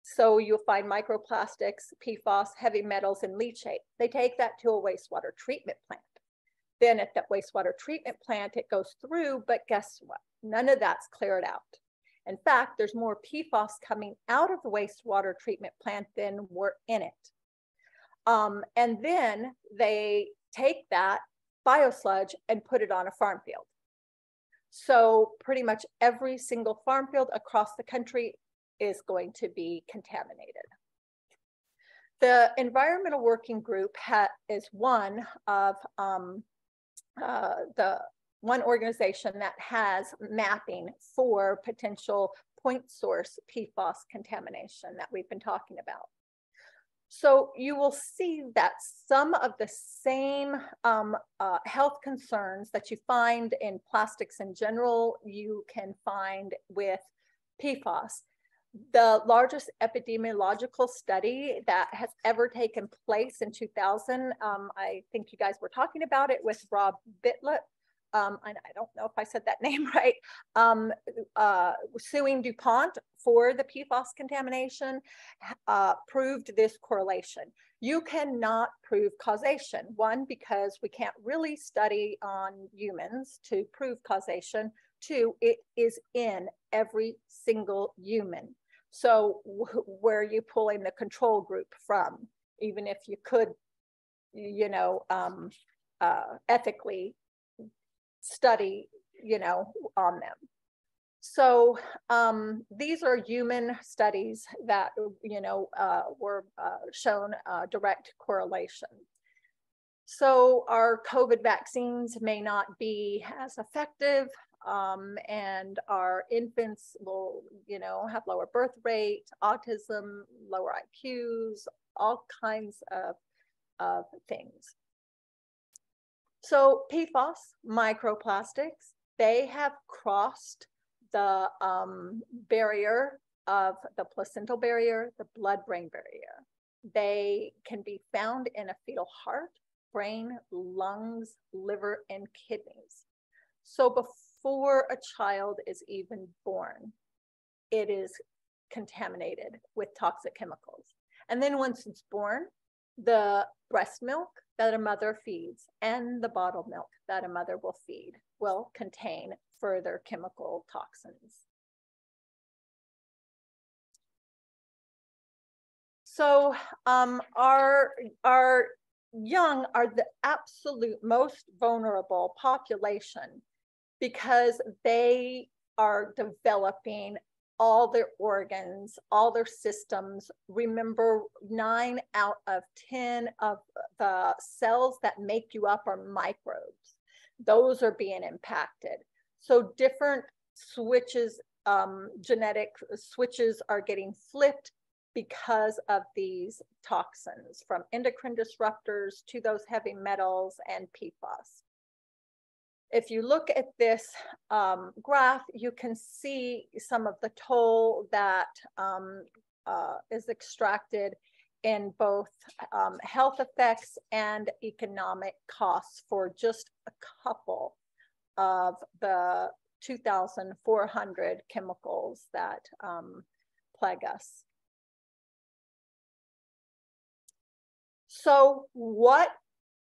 So you'll find microplastics, PFAS, heavy metals, and leachate. They take that to a wastewater treatment plant. Then at that wastewater treatment plant, it goes through, but guess what? None of that's cleared out. In fact, there's more PFAS coming out of the wastewater treatment plant than were in it. And then they take that biosludge and put it on a farm field. So pretty much every single farm field across the country is going to be contaminated. The Environmental Working Group is one of the one organization that has mapping for potential point source PFAS contamination that we've been talking about. So you will see that some of the same health concerns that you find in plastics in general, you can find with PFAS. The largest epidemiological study that has ever taken place in 2000, I think you guys were talking about it with Rob Bitlett, and I don't know if I said that name right, suing DuPont for the PFAS contamination, proved this correlation. You cannot prove causation. One, because we can't really study on humans to prove causation. Two, it is in every single human. So where are you pulling the control group from? Even if you could, you know, ethically study, you know, on them. So these are human studies that, you know, were shown direct correlation. So our COVID vaccines may not be as effective, and our infants will, you know, have lower birth rate, autism, lower IQs, all kinds of things. So PFAS, microplastics, they have crossed the barrier of the placental barrier, the blood-brain barrier. They can be found in a fetal heart, brain, lungs, liver, and kidneys. So before a child is even born, it is contaminated with toxic chemicals. And then once it's born, the breast milk that a mother feeds and the bottled milk that a mother will feed will contain further chemical toxins. So our young are the absolute most vulnerable population because they are developing all their organs, all their systems. Remember, 9 out of 10 of the cells that make you up are microbes. Those are being impacted. So different switches, genetic switches are getting flipped because of these toxins, from endocrine disruptors to those heavy metals and PFAS. If you look at this graph, you can see some of the toll that is extracted in both health effects and economic costs for just a couple of the 2,400 chemicals that plague us. So what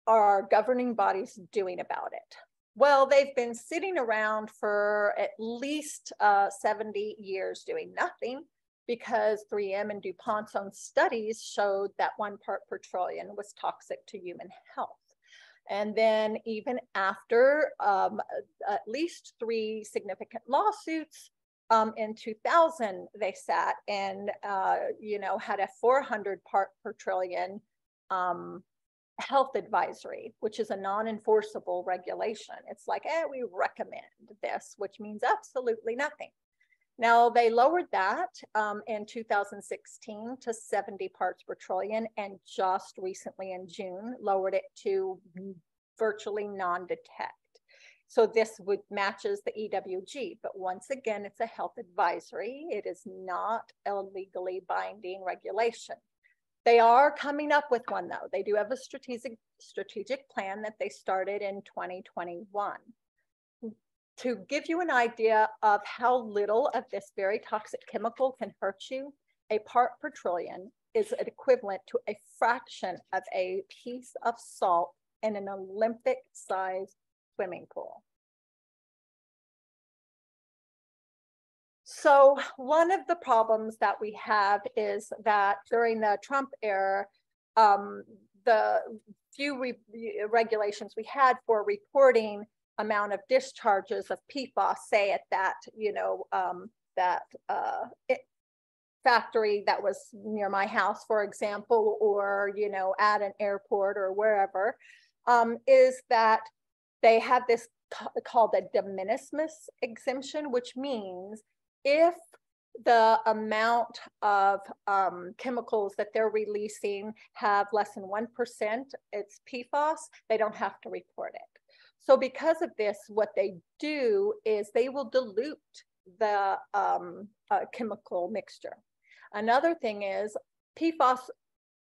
are our governing bodies doing about it? Well, they've been sitting around for at least 70 years doing nothing, because 3M and DuPont's own studies showed that 1 part per trillion was toxic to human health. And then even after at least 3 significant lawsuits, in 2000, they sat and, you know, had a 400 part per trillion health advisory, which is a non-enforceable regulation. It's like, we recommend this, which means absolutely nothing. Now they lowered that in 2016 to 70 parts per trillion, and just recently in June lowered it to virtually non-detect. So this matches the EWG, but once again, it's a health advisory. It is not a legally binding regulation. They are coming up with one though. They do have a strategic plan that they started in 2021. To give you an idea of how little of this very toxic chemical can hurt you, a part per trillion is equivalent to a fraction of a piece of salt in an Olympic-sized swimming pool. So one of the problems that we have is that during the Trump era, the few regulations we had for reporting amount of discharges of PFAS, say at that, you know, factory that was near my house, for example, or, you know, at an airport or wherever, is that they have this called a de minimis exemption, which means if the amount of chemicals that they're releasing have less than 1%, it's PFAS, they don't have to report it. So because of this, what they do is they will dilute the chemical mixture. Another thing is PFAS,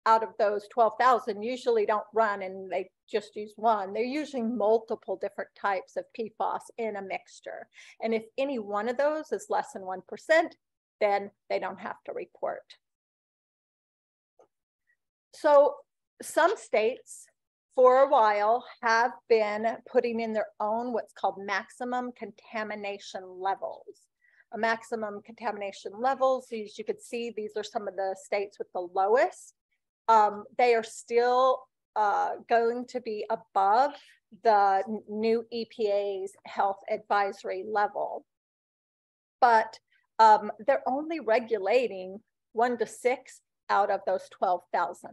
out of those 12,000 usually don't run and they just use one. They're using multiple different types of PFAS in a mixture. And if any one of those is less than 1%, then they don't have to report. So some states for a while have been putting in their own what's called maximum contamination levels. maximum contamination levels. As you could see, these are some of the states with the lowest. They are still going to be above the new EPA's health advisory level. But they're only regulating 1 to 6 out of those 12,000.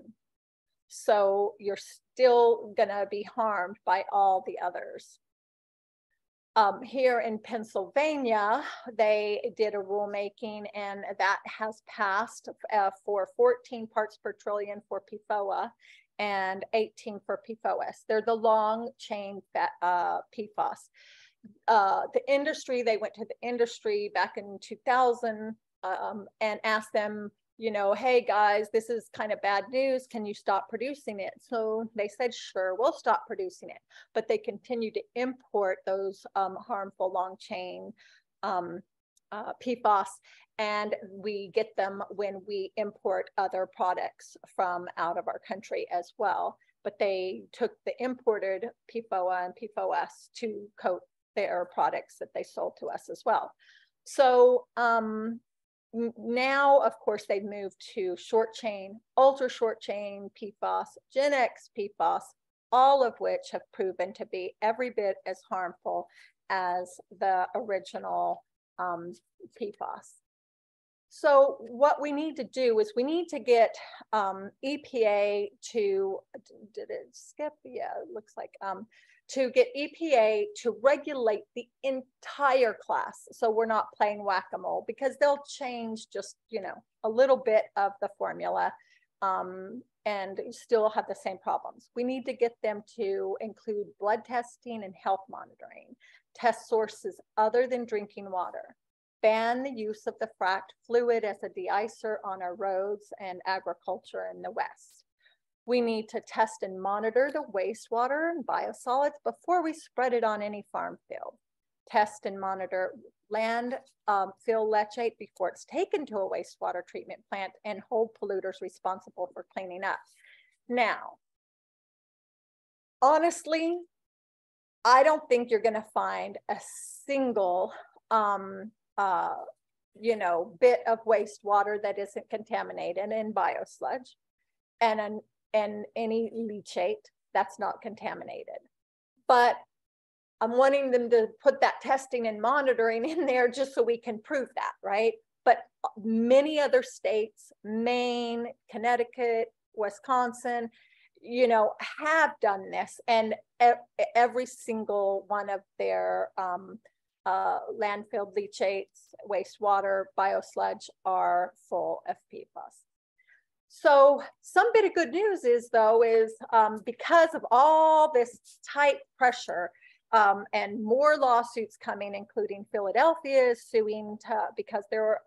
So you're still gonna be harmed by all the others. Here in Pennsylvania, they did a rulemaking, and that has passed for 14 parts per trillion for PFOA and 18 for PFOS. They're the long chain PFAS. The industry, they went to the industry back in 2000 and asked them, you know, hey guys, this is kind of bad news. Can you stop producing it? So they said, sure, we'll stop producing it. But they continue to import those harmful long chain PFAS, and we get them when we import other products from out of our country as well. But they took the imported PFOA and PFOS to coat their products that they sold to us as well. So now, of course, they've moved to short chain, ultra short chain PFAS, Gen X PFAS, all of which have proven to be every bit as harmful as the original PFAS. So what we need to do is we need to get EPA to, did it skip? Yeah, it looks like, to get EPA to regulate the entire class. So we're not playing whack-a-mole, because they'll change just, you know, a little bit of the formula and still have the same problems. We need to get them to include blood testing and health monitoring, test sources other than drinking water, ban the use of the fracked fluid as a de-icer on our roads and agriculture in the West. We need to test and monitor the wastewater and biosolids before we spread it on any farm field. Test and monitor landfill leachate before it's taken to a wastewater treatment plant, and hold polluters responsible for cleaning up. Now, honestly, I don't think you're going to find a single you know, bit of wastewater that isn't contaminated in biosludge, and any leachate that's not contaminated. But I'm wanting them to put that testing and monitoring in there just so we can prove that, right? But many other states, Maine, Connecticut, Wisconsin, you know, have done this, and every single one of their landfill leachates, wastewater, biosludge are full of PFAS. So some bit of good news is, though, is because of all this tight pressure and more lawsuits coming, including Philadelphia is suing because their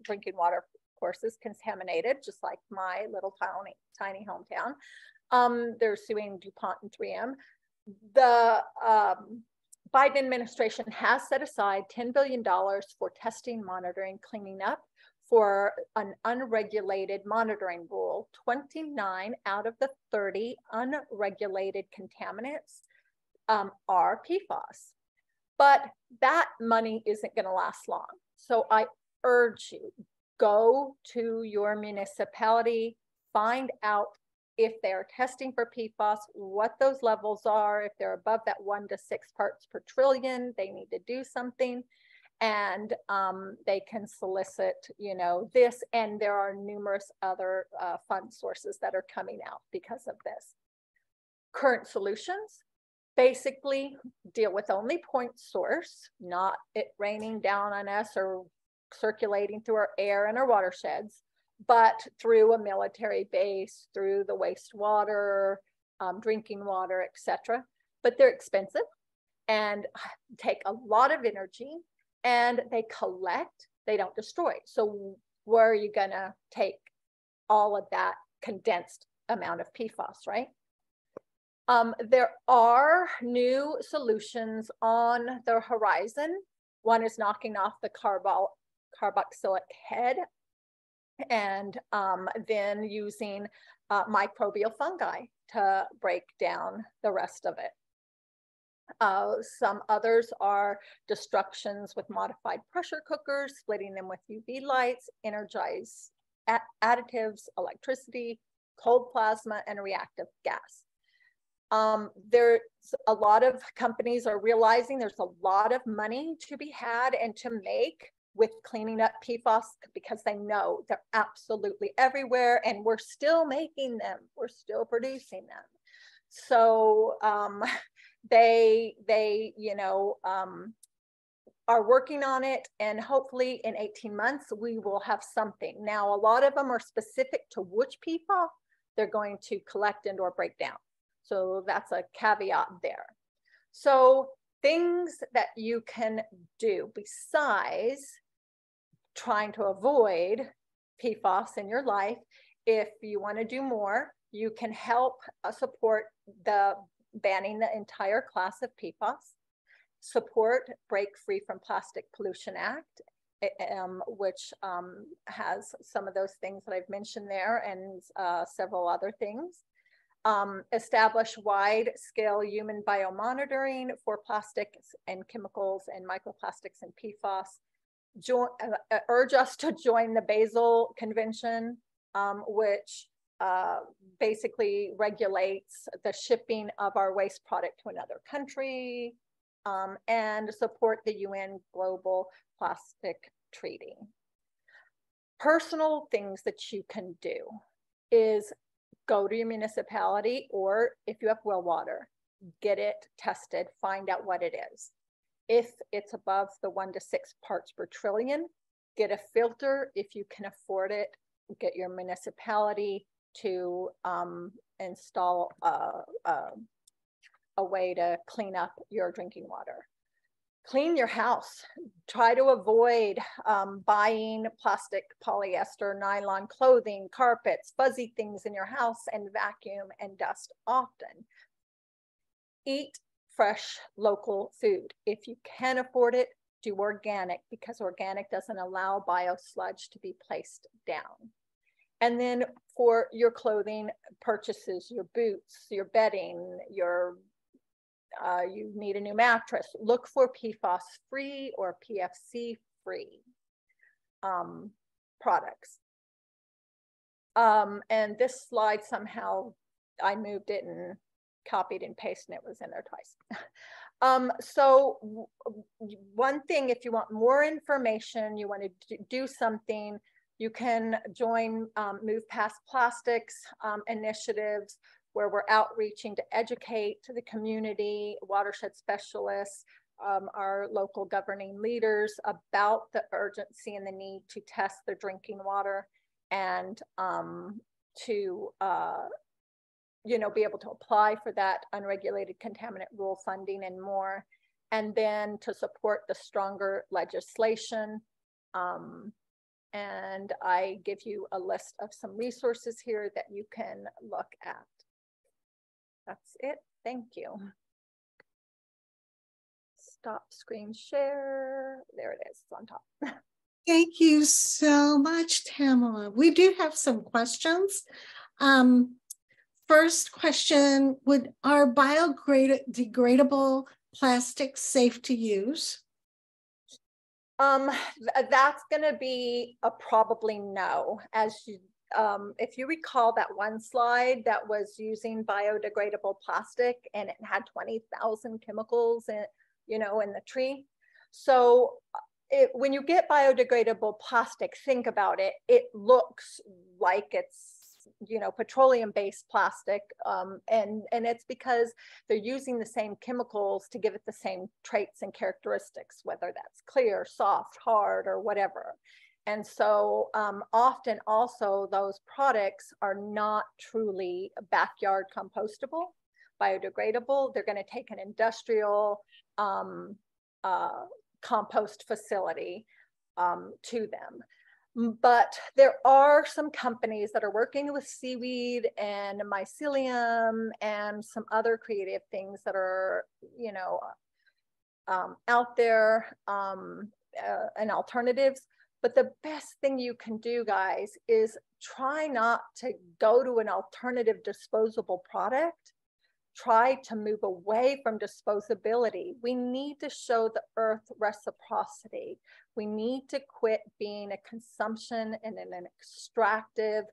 drinking water, of course, is contaminated, just like my little tiny hometown. They're suing DuPont and 3M. The Biden administration has set aside $10 billion for testing, monitoring, cleaning up for an unregulated monitoring rule. 29 out of the 30 unregulated contaminants are PFAS. But that money isn't going to last long. So I urge you, go to your municipality, find out if they're testing for PFAS, what those levels are. If they're above that 1 to 6 parts per trillion, they need to do something. And they can solicit, you know, this, and there are numerous other fund sources that are coming out because of this. Current solutions basically deal with only point source, not it raining down on us or circulating through our air and our watersheds, but through a military base, through the wastewater, drinking water, etc. But they're expensive and take a lot of energy, and they collect, they don't destroy. So where are you gonna take all of that condensed amount of PFAS, right? There are new solutions on the horizon. One is knocking off the carboxylic head, and then using microbial fungi to break down the rest of it. Some others are destructions with modified pressure cookers, splitting them with UV lights, energized additives, electricity, cold plasma, and reactive gas. There's a lot of companies are realizing there's a lot of money to be had and to make with cleaning up PFAS, because they know they're absolutely everywhere and we're still making them, we're still producing them. So they are working on it, and hopefully in 18 months we will have something. Now, a lot of them are specific to which PFAS they're going to collect and or break down. So that's a caveat there. So things that you can do besides trying to avoid PFAS in your life, if you want to do more, you can help support the banning the entire class of PFAS, support Break Free from Plastic Pollution Act, which has some of those things that I've mentioned there and several other things. Establish wide-scale human biomonitoring for plastics and chemicals and microplastics and PFAS. Urge us to join the Basel Convention, which basically regulates the shipping of our waste product to another country, and support the UN Global Plastic Treaty. Personal things that you can do is go to your municipality, or if you have well water, get it tested, find out what it is. If it's above the 1 to 6 parts per trillion, get a filter. If you can afford it, get your municipality to install a way to clean up your drinking water. Clean your house. Try to avoid buying plastic, polyester, nylon clothing, carpets, fuzzy things in your house, and vacuum and dust often. Eat fresh local food. If you can afford it, do organic, because organic doesn't allow biosludge to be placed down. And then for your clothing purchases, your boots, your bedding, you need a new mattress, look for PFAS-free or PFC-free products. And this slide, somehow I moved it and copied and pasted, and it was in there twice. So one thing, if you want more information, you want to do something, you can join Move Past Plastics initiatives, where we're outreaching to educate to the community, watershed specialists, our local governing leaders about the urgency and the need to test their drinking water, and to be able to apply for that unregulated contaminant rule funding and more, and then to support the stronger legislation. And I give you a list of some resources here that you can look at. That's it. Thank you. Stop screen share. There it is. It's on top. Thank you so much, Tamela. We do have some questions. First question, are biodegradable plastics safe to use? That's going to be a probably no. If you recall that one slide that was using biodegradable plastic, and it had 20,000 chemicals in the tree. So when you get biodegradable plastic, think about it. It looks like it's petroleum-based plastic, and it's because they're using the same chemicals to give it the same traits and characteristics, whether that's clear, soft, hard, or whatever. And so often also those products are not truly backyard compostable, biodegradable. They're going to take an industrial compost facility to them. But there are some companies that are working with seaweed and mycelium and some other creative things that are, out there and alternatives. But the best thing you can do, guys, is try not to go to an alternative disposable product. try to move away from disposability. We need to show the earth reciprocity. We need to quit being a consumption and an extractive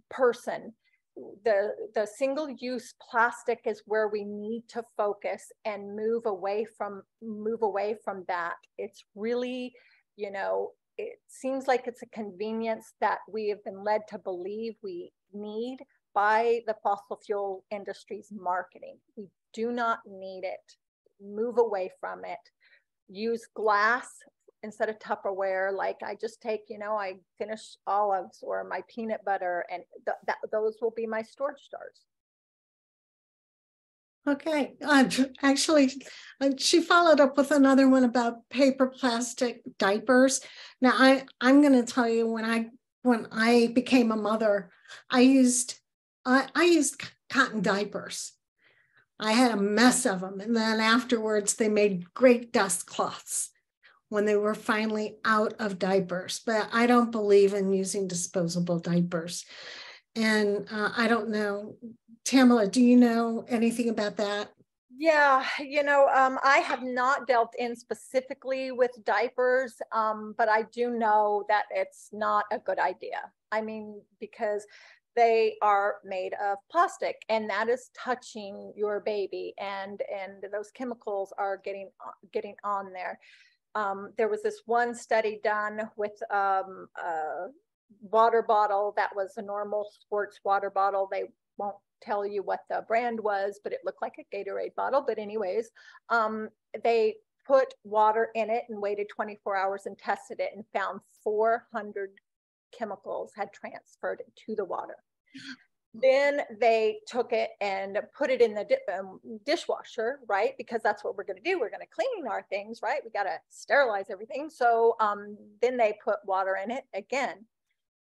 person. The single-use plastic is where we need to focus and move away from that. It's really, you know, it seems like it's a convenience that we have been led to believe we need by the fossil fuel industry's marketing. We do not need it. Move away from it. Use glass instead of Tupperware. Like I just take, you know, I finish olives or my peanut butter, and those will be my storage jars. Okay, actually, she followed up with another one about paper plastic diapers. Now, I'm going to tell you, when I became a mother, I used cotton diapers. I had a mess of them, and then afterwards, they made great dust cloths when they were finally out of diapers. But I don't believe in using disposable diapers, and I don't know. Tamela, do you know anything about that? Yeah, you know, I have not delved in specifically with diapers, but I do know that it's not a good idea. I mean, because they are made of plastic, and that is touching your baby, and those chemicals are getting on there. There was this one study done with a water bottle that was a normal sports water bottle. They won't tell you what the brand was, but it looked like a Gatorade bottle. But anyways, they put water in it and waited 24 hours and tested it and found 400 chemicals had transferred to the water. Then they took it and put it in the dishwasher, right? Because that's what we're going to do. We're going to clean our things, right? We got to sterilize everything. So then they put water in it again,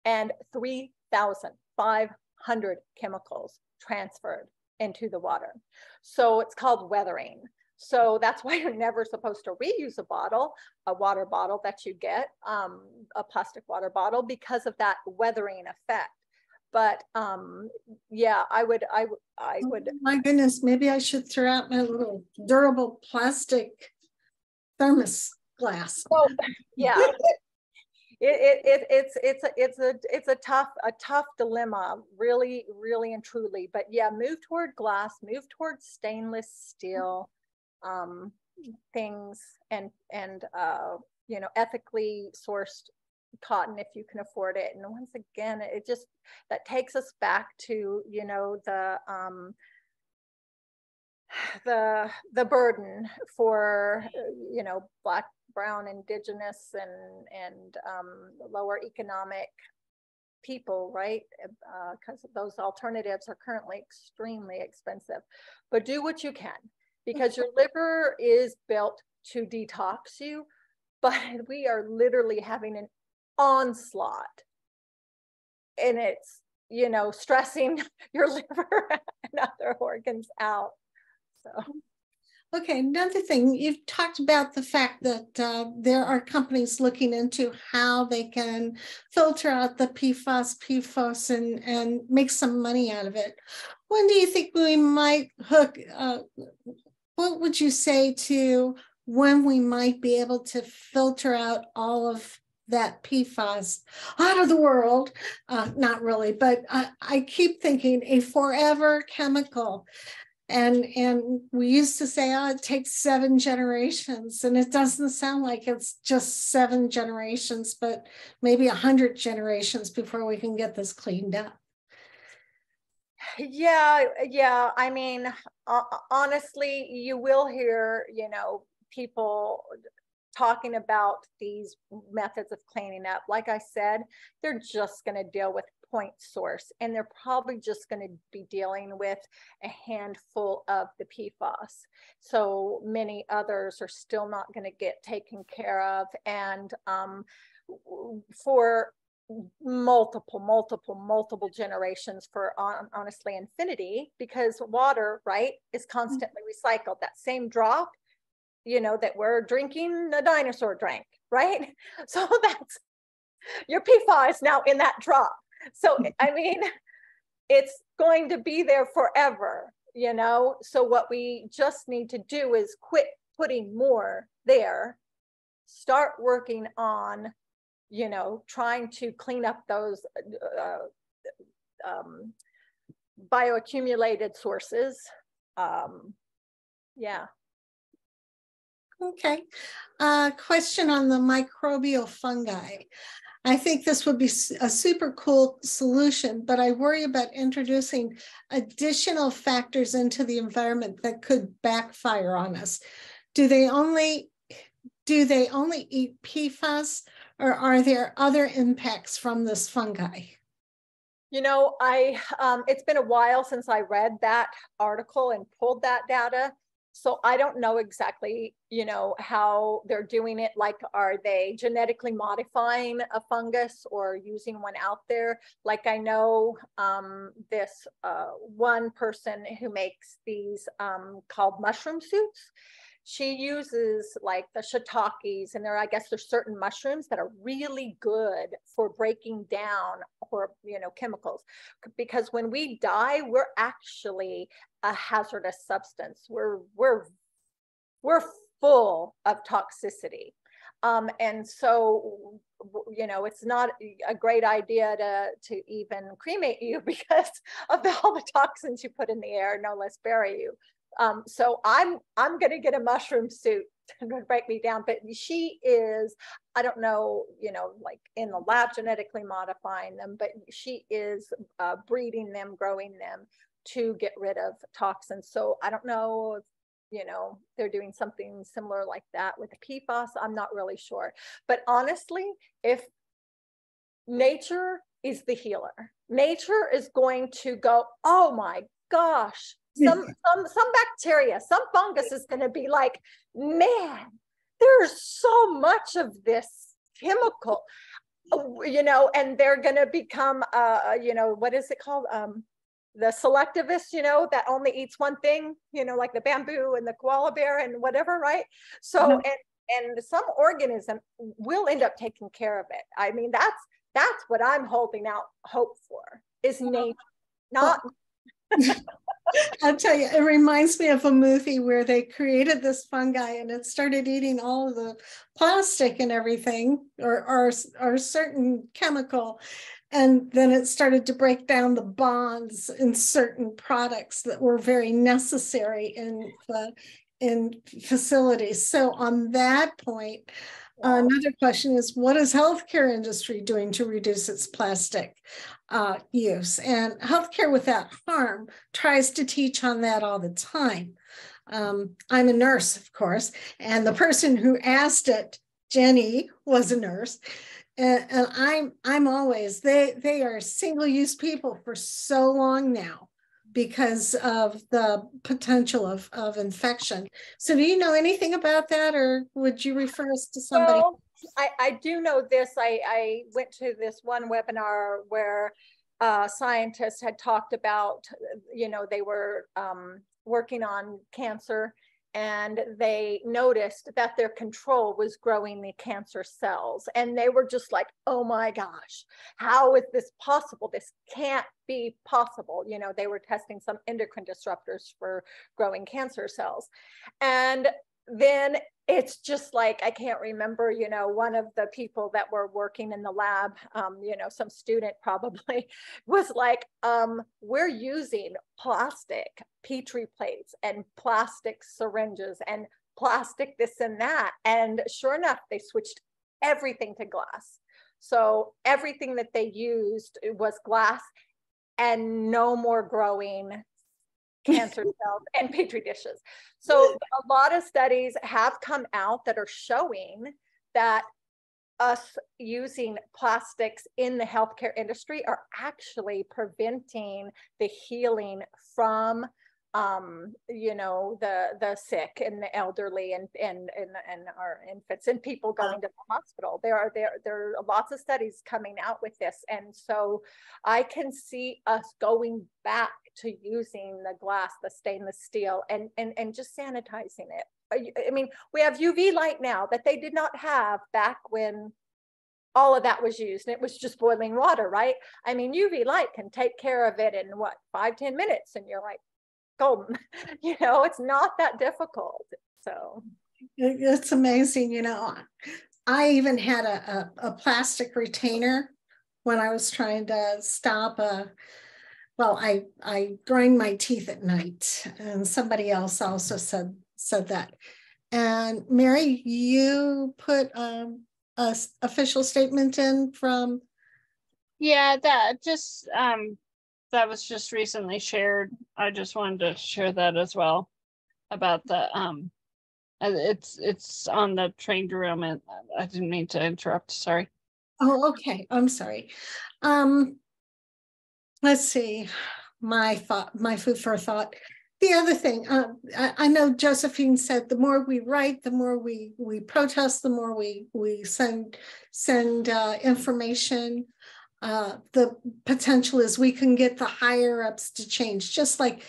and 3,500 chemicals transferred into the water. So it's called weathering. So that's why you're never supposed to reuse a water bottle that you get, a plastic water bottle, because of that weathering effect. But yeah, I would. Oh, my goodness, maybe I should throw out my little durable plastic thermos glass. Oh, yeah. It's a tough dilemma, really and truly. But yeah, move toward glass, move toward stainless steel things, and you know, ethically sourced cotton if you can afford it. And once again, it just, that takes us back to, you know, the burden for, you know, Black, brown, indigenous, and lower economic people, right? Because those alternatives are currently extremely expensive. But do what you can, because your liver is built to detox you, but we are literally having an onslaught, and it's, you know, stressing your liver and other organs out. So. Okay, another thing, you've talked about the fact that there are companies looking into how they can filter out the PFAS, and make some money out of it. When do you think we might hook, what would you say to when we might be able to filter out all of that PFAS out of the world? Not really, but I keep thinking a forever chemical. And we used to say, oh, it takes 7 generations, and it doesn't sound like it's just 7 generations, but maybe 100 generations before we can get this cleaned up. Yeah. I mean, honestly, you will hear, you know, people talking about these methods of cleaning up. Like I said, they're just going to deal with point source, and they're probably just going to be dealing with a handful of the PFAS. So many others are still not going to get taken care of, and for multiple generations, for honestly infinity, because water, right, is constantly recycled. That same drop, you know, that we're drinking, the dinosaur drank, right? So that's your PFAS now in that drop. So, I mean, it's going to be there forever, you know? So what we just need to do is quit putting more there, start working on, you know, trying to clean up those bioaccumulated sources. Yeah. Okay. Question on the microbial fungi. I think this would be a super cool solution, but I worry about introducing additional factors into the environment that could backfire on us. Do they only eat PFAS, or are there other impacts from this fungi? You know, it's been a while since I read that article and pulled that data. So I don't know exactly, you know, how they're doing it. Like, are they genetically modifying a fungus or using one out there? Like, I know this one person who makes these called mushroom suits. She uses like the shiitakes, and I guess there's certain mushrooms that are really good for breaking down, or, you know, chemicals, because when we die, we're actually a hazardous substance. We're full of toxicity. And so, you know, it's not a great idea to even cremate you because of all the toxins you put in the air, no less bury you. So I'm going to get a mushroom suit to break me down, but she is, I don't know, you know, like in the lab genetically modifying them, but she is breeding them, growing them to get rid of toxins. So I don't know if, you know, they're doing something similar like that with the PFAS. I'm not really sure. But honestly, if nature is the healer, nature is going to go, oh my gosh, some bacteria, some fungus is going to be like, man, there's so much of this chemical, you know, and they're going to become, you know, what is it called? The selectivist, you know, that only eats one thing, you know, like the bamboo and the koala bear and whatever, right? So, and some organism will end up taking care of it. I mean, that's what I'm holding out hope for, is nature, not. I'll tell you, it reminds me of a movie where they created this fungi and it started eating all of the plastic and everything, or certain chemical. And then it started to break down the bonds in certain products that were very necessary in facilities. So on that point, another question is, what is healthcare industry doing to reduce its plastic use? And Healthcare Without Harm tries to teach on that all the time. I'm a nurse, of course, and the person who asked it, Jenny, was a nurse. And I'm always, they are single-use people for so long now because of the potential of infection. So do you know anything about that, or would you refer us to somebody? Well, I do know this. I went to this one webinar where scientists had talked about, you know, they were working on cancer, and they noticed that their control was growing the cancer cells. And they were just like, oh my gosh, how is this possible? This can't be possible. You know, they were testing some endocrine disruptors for growing cancer cells. And then it's just like, I can't remember, you know, one of the people that were working in the lab, you know, some student probably was like, we're using plastic Petri plates and plastic syringes and plastic this and that. And sure enough, they switched everything to glass. So everything that they used was glass, and no more growing cancer cells and petri dishes. So a lot of studies have come out that are showing that us using plastics in the healthcare industry are actually preventing the healing from you know, the sick and the elderly and our infants and people going to the hospital. There are lots of studies coming out with this, and so I can see us going back to using the glass, the stainless steel, and just sanitizing it. I mean, we have UV light now that they did not have back when all of that was used, and it was just boiling water, right? I mean, UV light can take care of it in what, 5-10 minutes, and you're like, golden. You know, it's not that difficult. So it's amazing. You know, I even had a plastic retainer when I was trying to stop well, I grind my teeth at night, and somebody else also said that. And Mary, you put a official statement in from. Yeah, that just that was just recently shared. I just wanted to share that as well about the it's on the train derailment. I didn't mean to interrupt. Sorry. Oh, okay. I'm sorry. Let's see. My food for thought. The other thing, I know Josephine said the more we write, the more we protest, the more we send information. The potential is we can get the higher ups to change, just like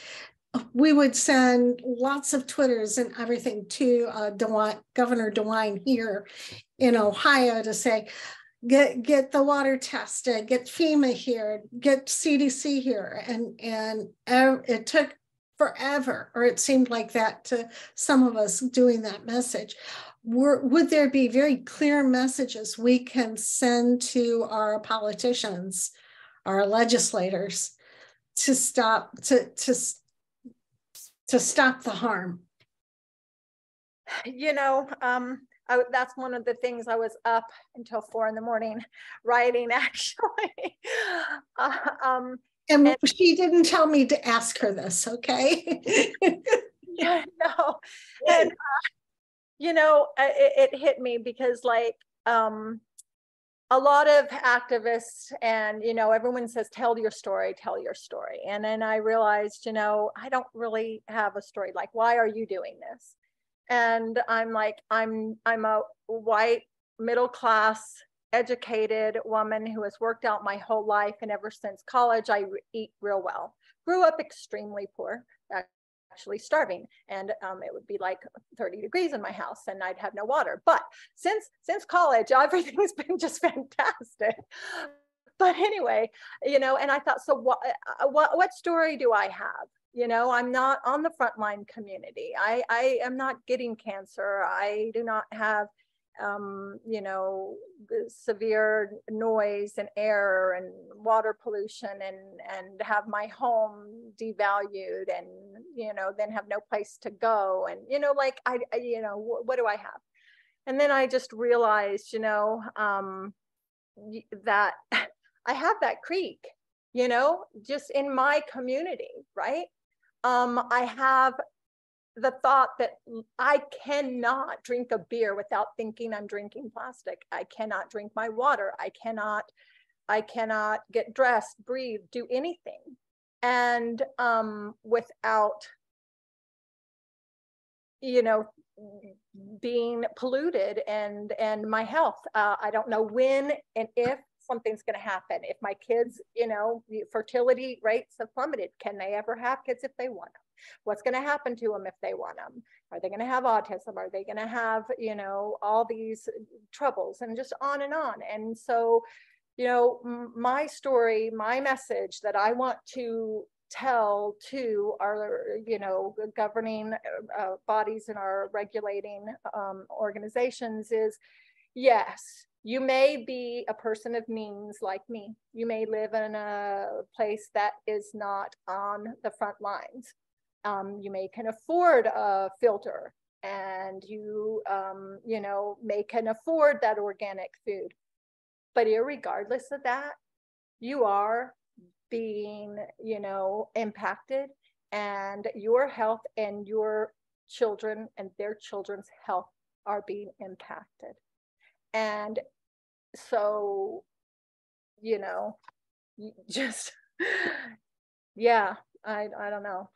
we would send lots of Twitters and everything to Governor DeWine here in Ohio to say, get the water tested, get FEMA here, get CDC here. And it took forever, or it seemed like that to some of us doing that message. Would there be very clear messages we can send to our politicians, our legislators, to stop stop the harm? You know, that's one of the things I was up until 4 in.the.morning writing, actually. And she didn't tell me to ask her this, okay? Yeah, no. And, you know, it hit me because, like, a lot of activists and, you know, everyone says, tell your story, tell your story. And then I realized, you know, I don't really have a story. Like, why are you doing this? And I'm like, I'm a white, middle-class, educated woman who has worked out my whole life. And ever since college, I eat real well. Grew up extremely poor, actually starving. And it would be like 30 degrees in my house and I'd have no water. But since college, everything's been just fantastic. But anyway, you know, and I thought, so what story do I have? You know, I'm not on the frontline community. I am not getting cancer. I do not have, you know, severe noise and air and water pollution and have my home devalued and, you know, then have no place to go. And, you know, like, you know, what do I have? And then I just realized, you know, that I have that creek, you know, just in my community, right? I have the thought that I cannot drink a beer without thinking I'm drinking plastic. I cannot drink my water. I cannot get dressed, breathe, do anything. And without, you know, being polluted and my health. I don't know when and if something's going to happen. If my kids, you know, fertility rates have plummeted, can they ever have kids if they want them? What's going to happen to them if they want them? Are they going to have autism? Are they going to have, you know, all these troubles, and just on and on. And so, you know, my story, my message that I want to tell to our, you know, governing bodies and our regulating organizations is, yes, you may be a person of means like me. You may live in a place that is not on the front lines. You may can afford a filter, and you, you know, may can afford that organic food. But irregardless of that, you are being, you know, impacted, and your health and your children and their children's health are being impacted. And so, you know, just, yeah, I don't know.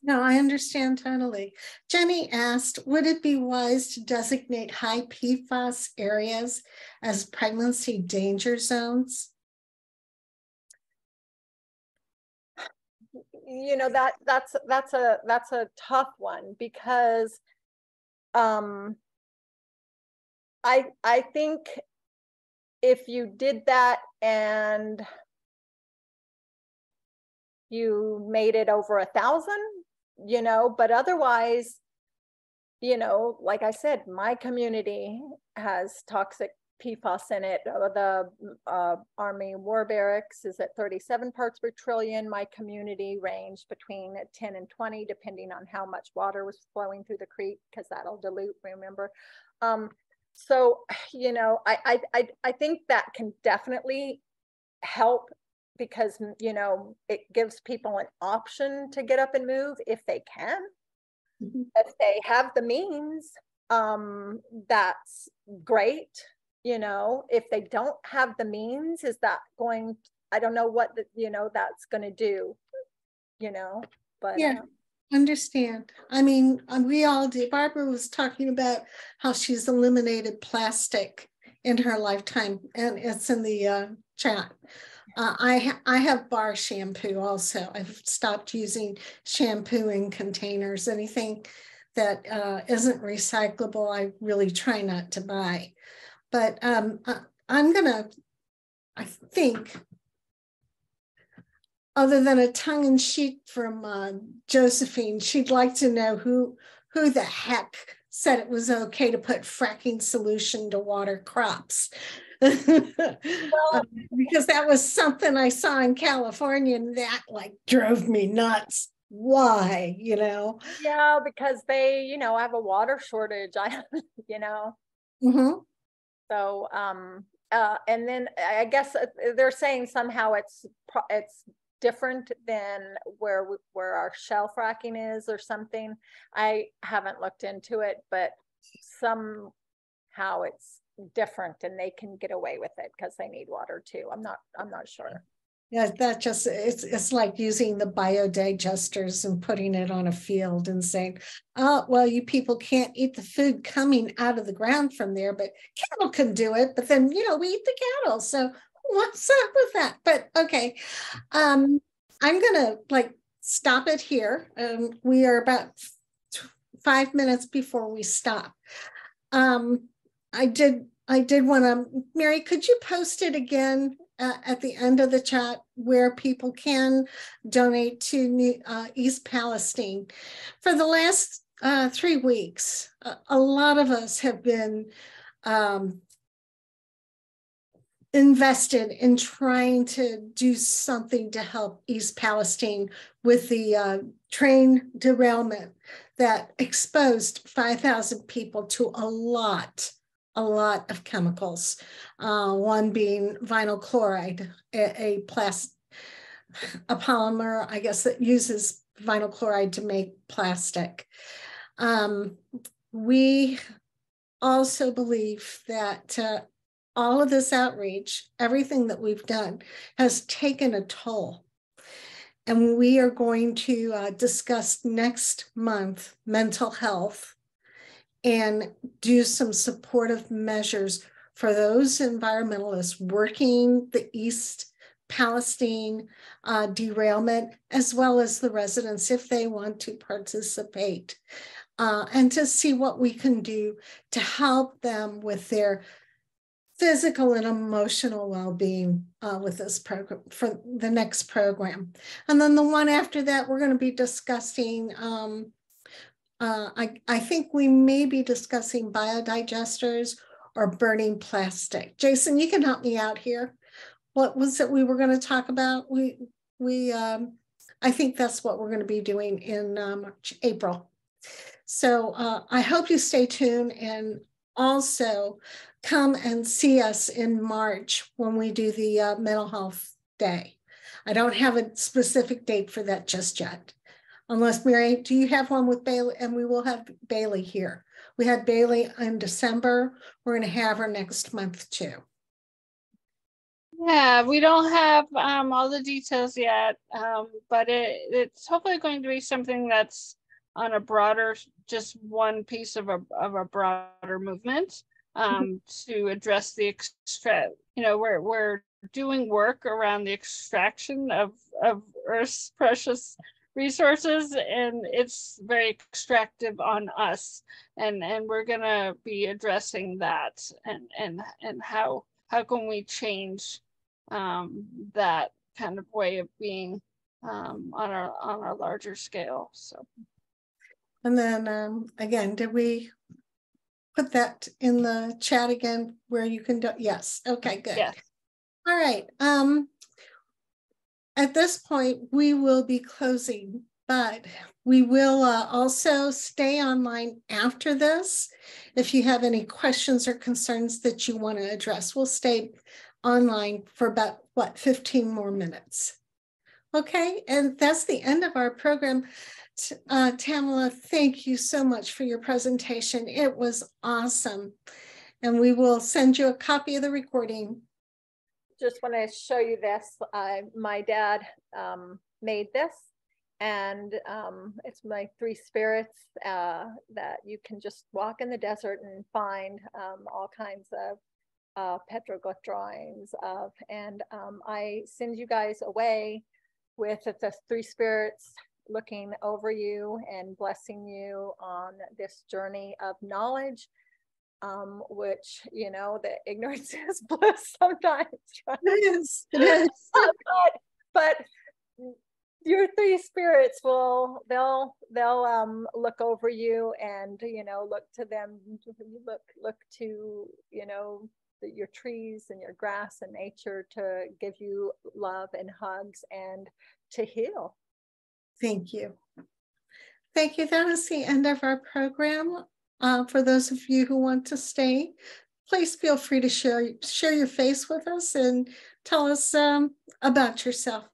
No, I understand totally. Jenny asked, would it be wise to designate high PFAS areas as pregnancy danger zones? You know, that's a tough one, because I think if you did that and you made it over 1,000, you know, but otherwise, you know, like I said, my community has toxic PFAS in it. The Army War Barracks is at 37 parts per trillion. My community ranged between 10 and 20, depending on how much water was flowing through the creek, because that'll dilute, remember. So, you know, I think that can definitely help, because, you know, it gives people an option to get up and move if they can. If they have the means, that's great. You know, if they don't have the means, is that going, I don't know what the, you know, that's going to do, you know, but yeah, understand. I mean, we all do. Barbara was talking about how she's eliminated plastic in her lifetime, and it's in the chat. I have bar shampoo also. I've stopped using shampoo in containers. Anything that isn't recyclable, I really try not to buy. But I'm gonna, I think, other than a tongue-in-cheek from Josephine, she'd like to know who the heck said it was okay to put fracking solution to water crops. Well, because that was something I saw in California, and that like drove me nuts. Why, you know? yeah, because they, you know, have a water shortage. You know. Mm-hmm. So, and then I guess they're saying somehow it's different than where our shell fracking is or something. I haven't looked into it, but somehow it's different and they can get away with it because they need water too. I'm not sure. Yeah, that just, it's like using the biodigesters and putting it on a field and saying, oh, well, you people can't eat the food coming out of the ground from there, but cattle can do it. But then, you know, we eat the cattle. So what's up with that? But okay, I'm gonna like stop it here. We are about 5 minutes before we stop. I did want to, Mary, could you post it again at the end of the chat where people can donate to East Palestine? For the last 3 weeks, a lot of us have been invested in trying to do something to help East Palestine with the train derailment that exposed 5,000 people to a lot of chemicals, one being vinyl chloride, a polymer, I guess, that uses vinyl chloride to make plastic. We also believe that all of this outreach, everything that we've done, has taken a toll. And we are going to discuss next month mental health and do some supportive measures for those environmentalists working the East Palestine derailment, as well as the residents if they want to participate, and to see what we can do to help them with their physical and emotional well-being with this program for the next program. And then the one after that, we're going to be discussing, I think we may be discussing biodigesters or burning plastic. Jason, you can help me out here. What was it we were going to talk about? I think that's what we're going to be doing in April. So I hope you stay tuned, and also come and see us in March when we do the Mental Health Day. I don't have a specific date for that just yet. Unless, Mary, do you have one with Bailey? And we will have Bailey here. We had Bailey in December. We're going to have her next month too. Yeah, we don't have all the details yet, but it's hopefully going to be something that's on a broader, just one piece of a broader movement to address the we're doing work around the extraction of Earth's precious resources, and it's very extractive on us, and we're gonna be addressing that, and how can we change that kind of way of being on our larger scale. So And then again, did we put that in the chat again where you can do? Yes. Okay, good. Yes. All right. At this point, we will be closing, but we will also stay online after this. If you have any questions or concerns that you want to address, we'll stay online for about, 15 more minutes. Okay, and that's the end of our program. Tamela, thank you so much for your presentation. It was awesome. And we will send you a copy of the recording. Just want to show you this. My dad made this, and it's my 3 spirits that you can just walk in the desert and find all kinds of petroglyph drawings of, and I send you guys away with the 3 spirits looking over you and blessing you on this journey of knowledge, which, you know, the ignorance is bliss sometimes, right? It is. It is. but your 3 spirits they'll look over you, and, you know, look to them, look to, you know, your trees and your grass and nature to give you love and hugs and to heal. Thank you. Thank you. That is the end of our program. For those of you who want to stay, please feel free to share your face with us and tell us about yourself.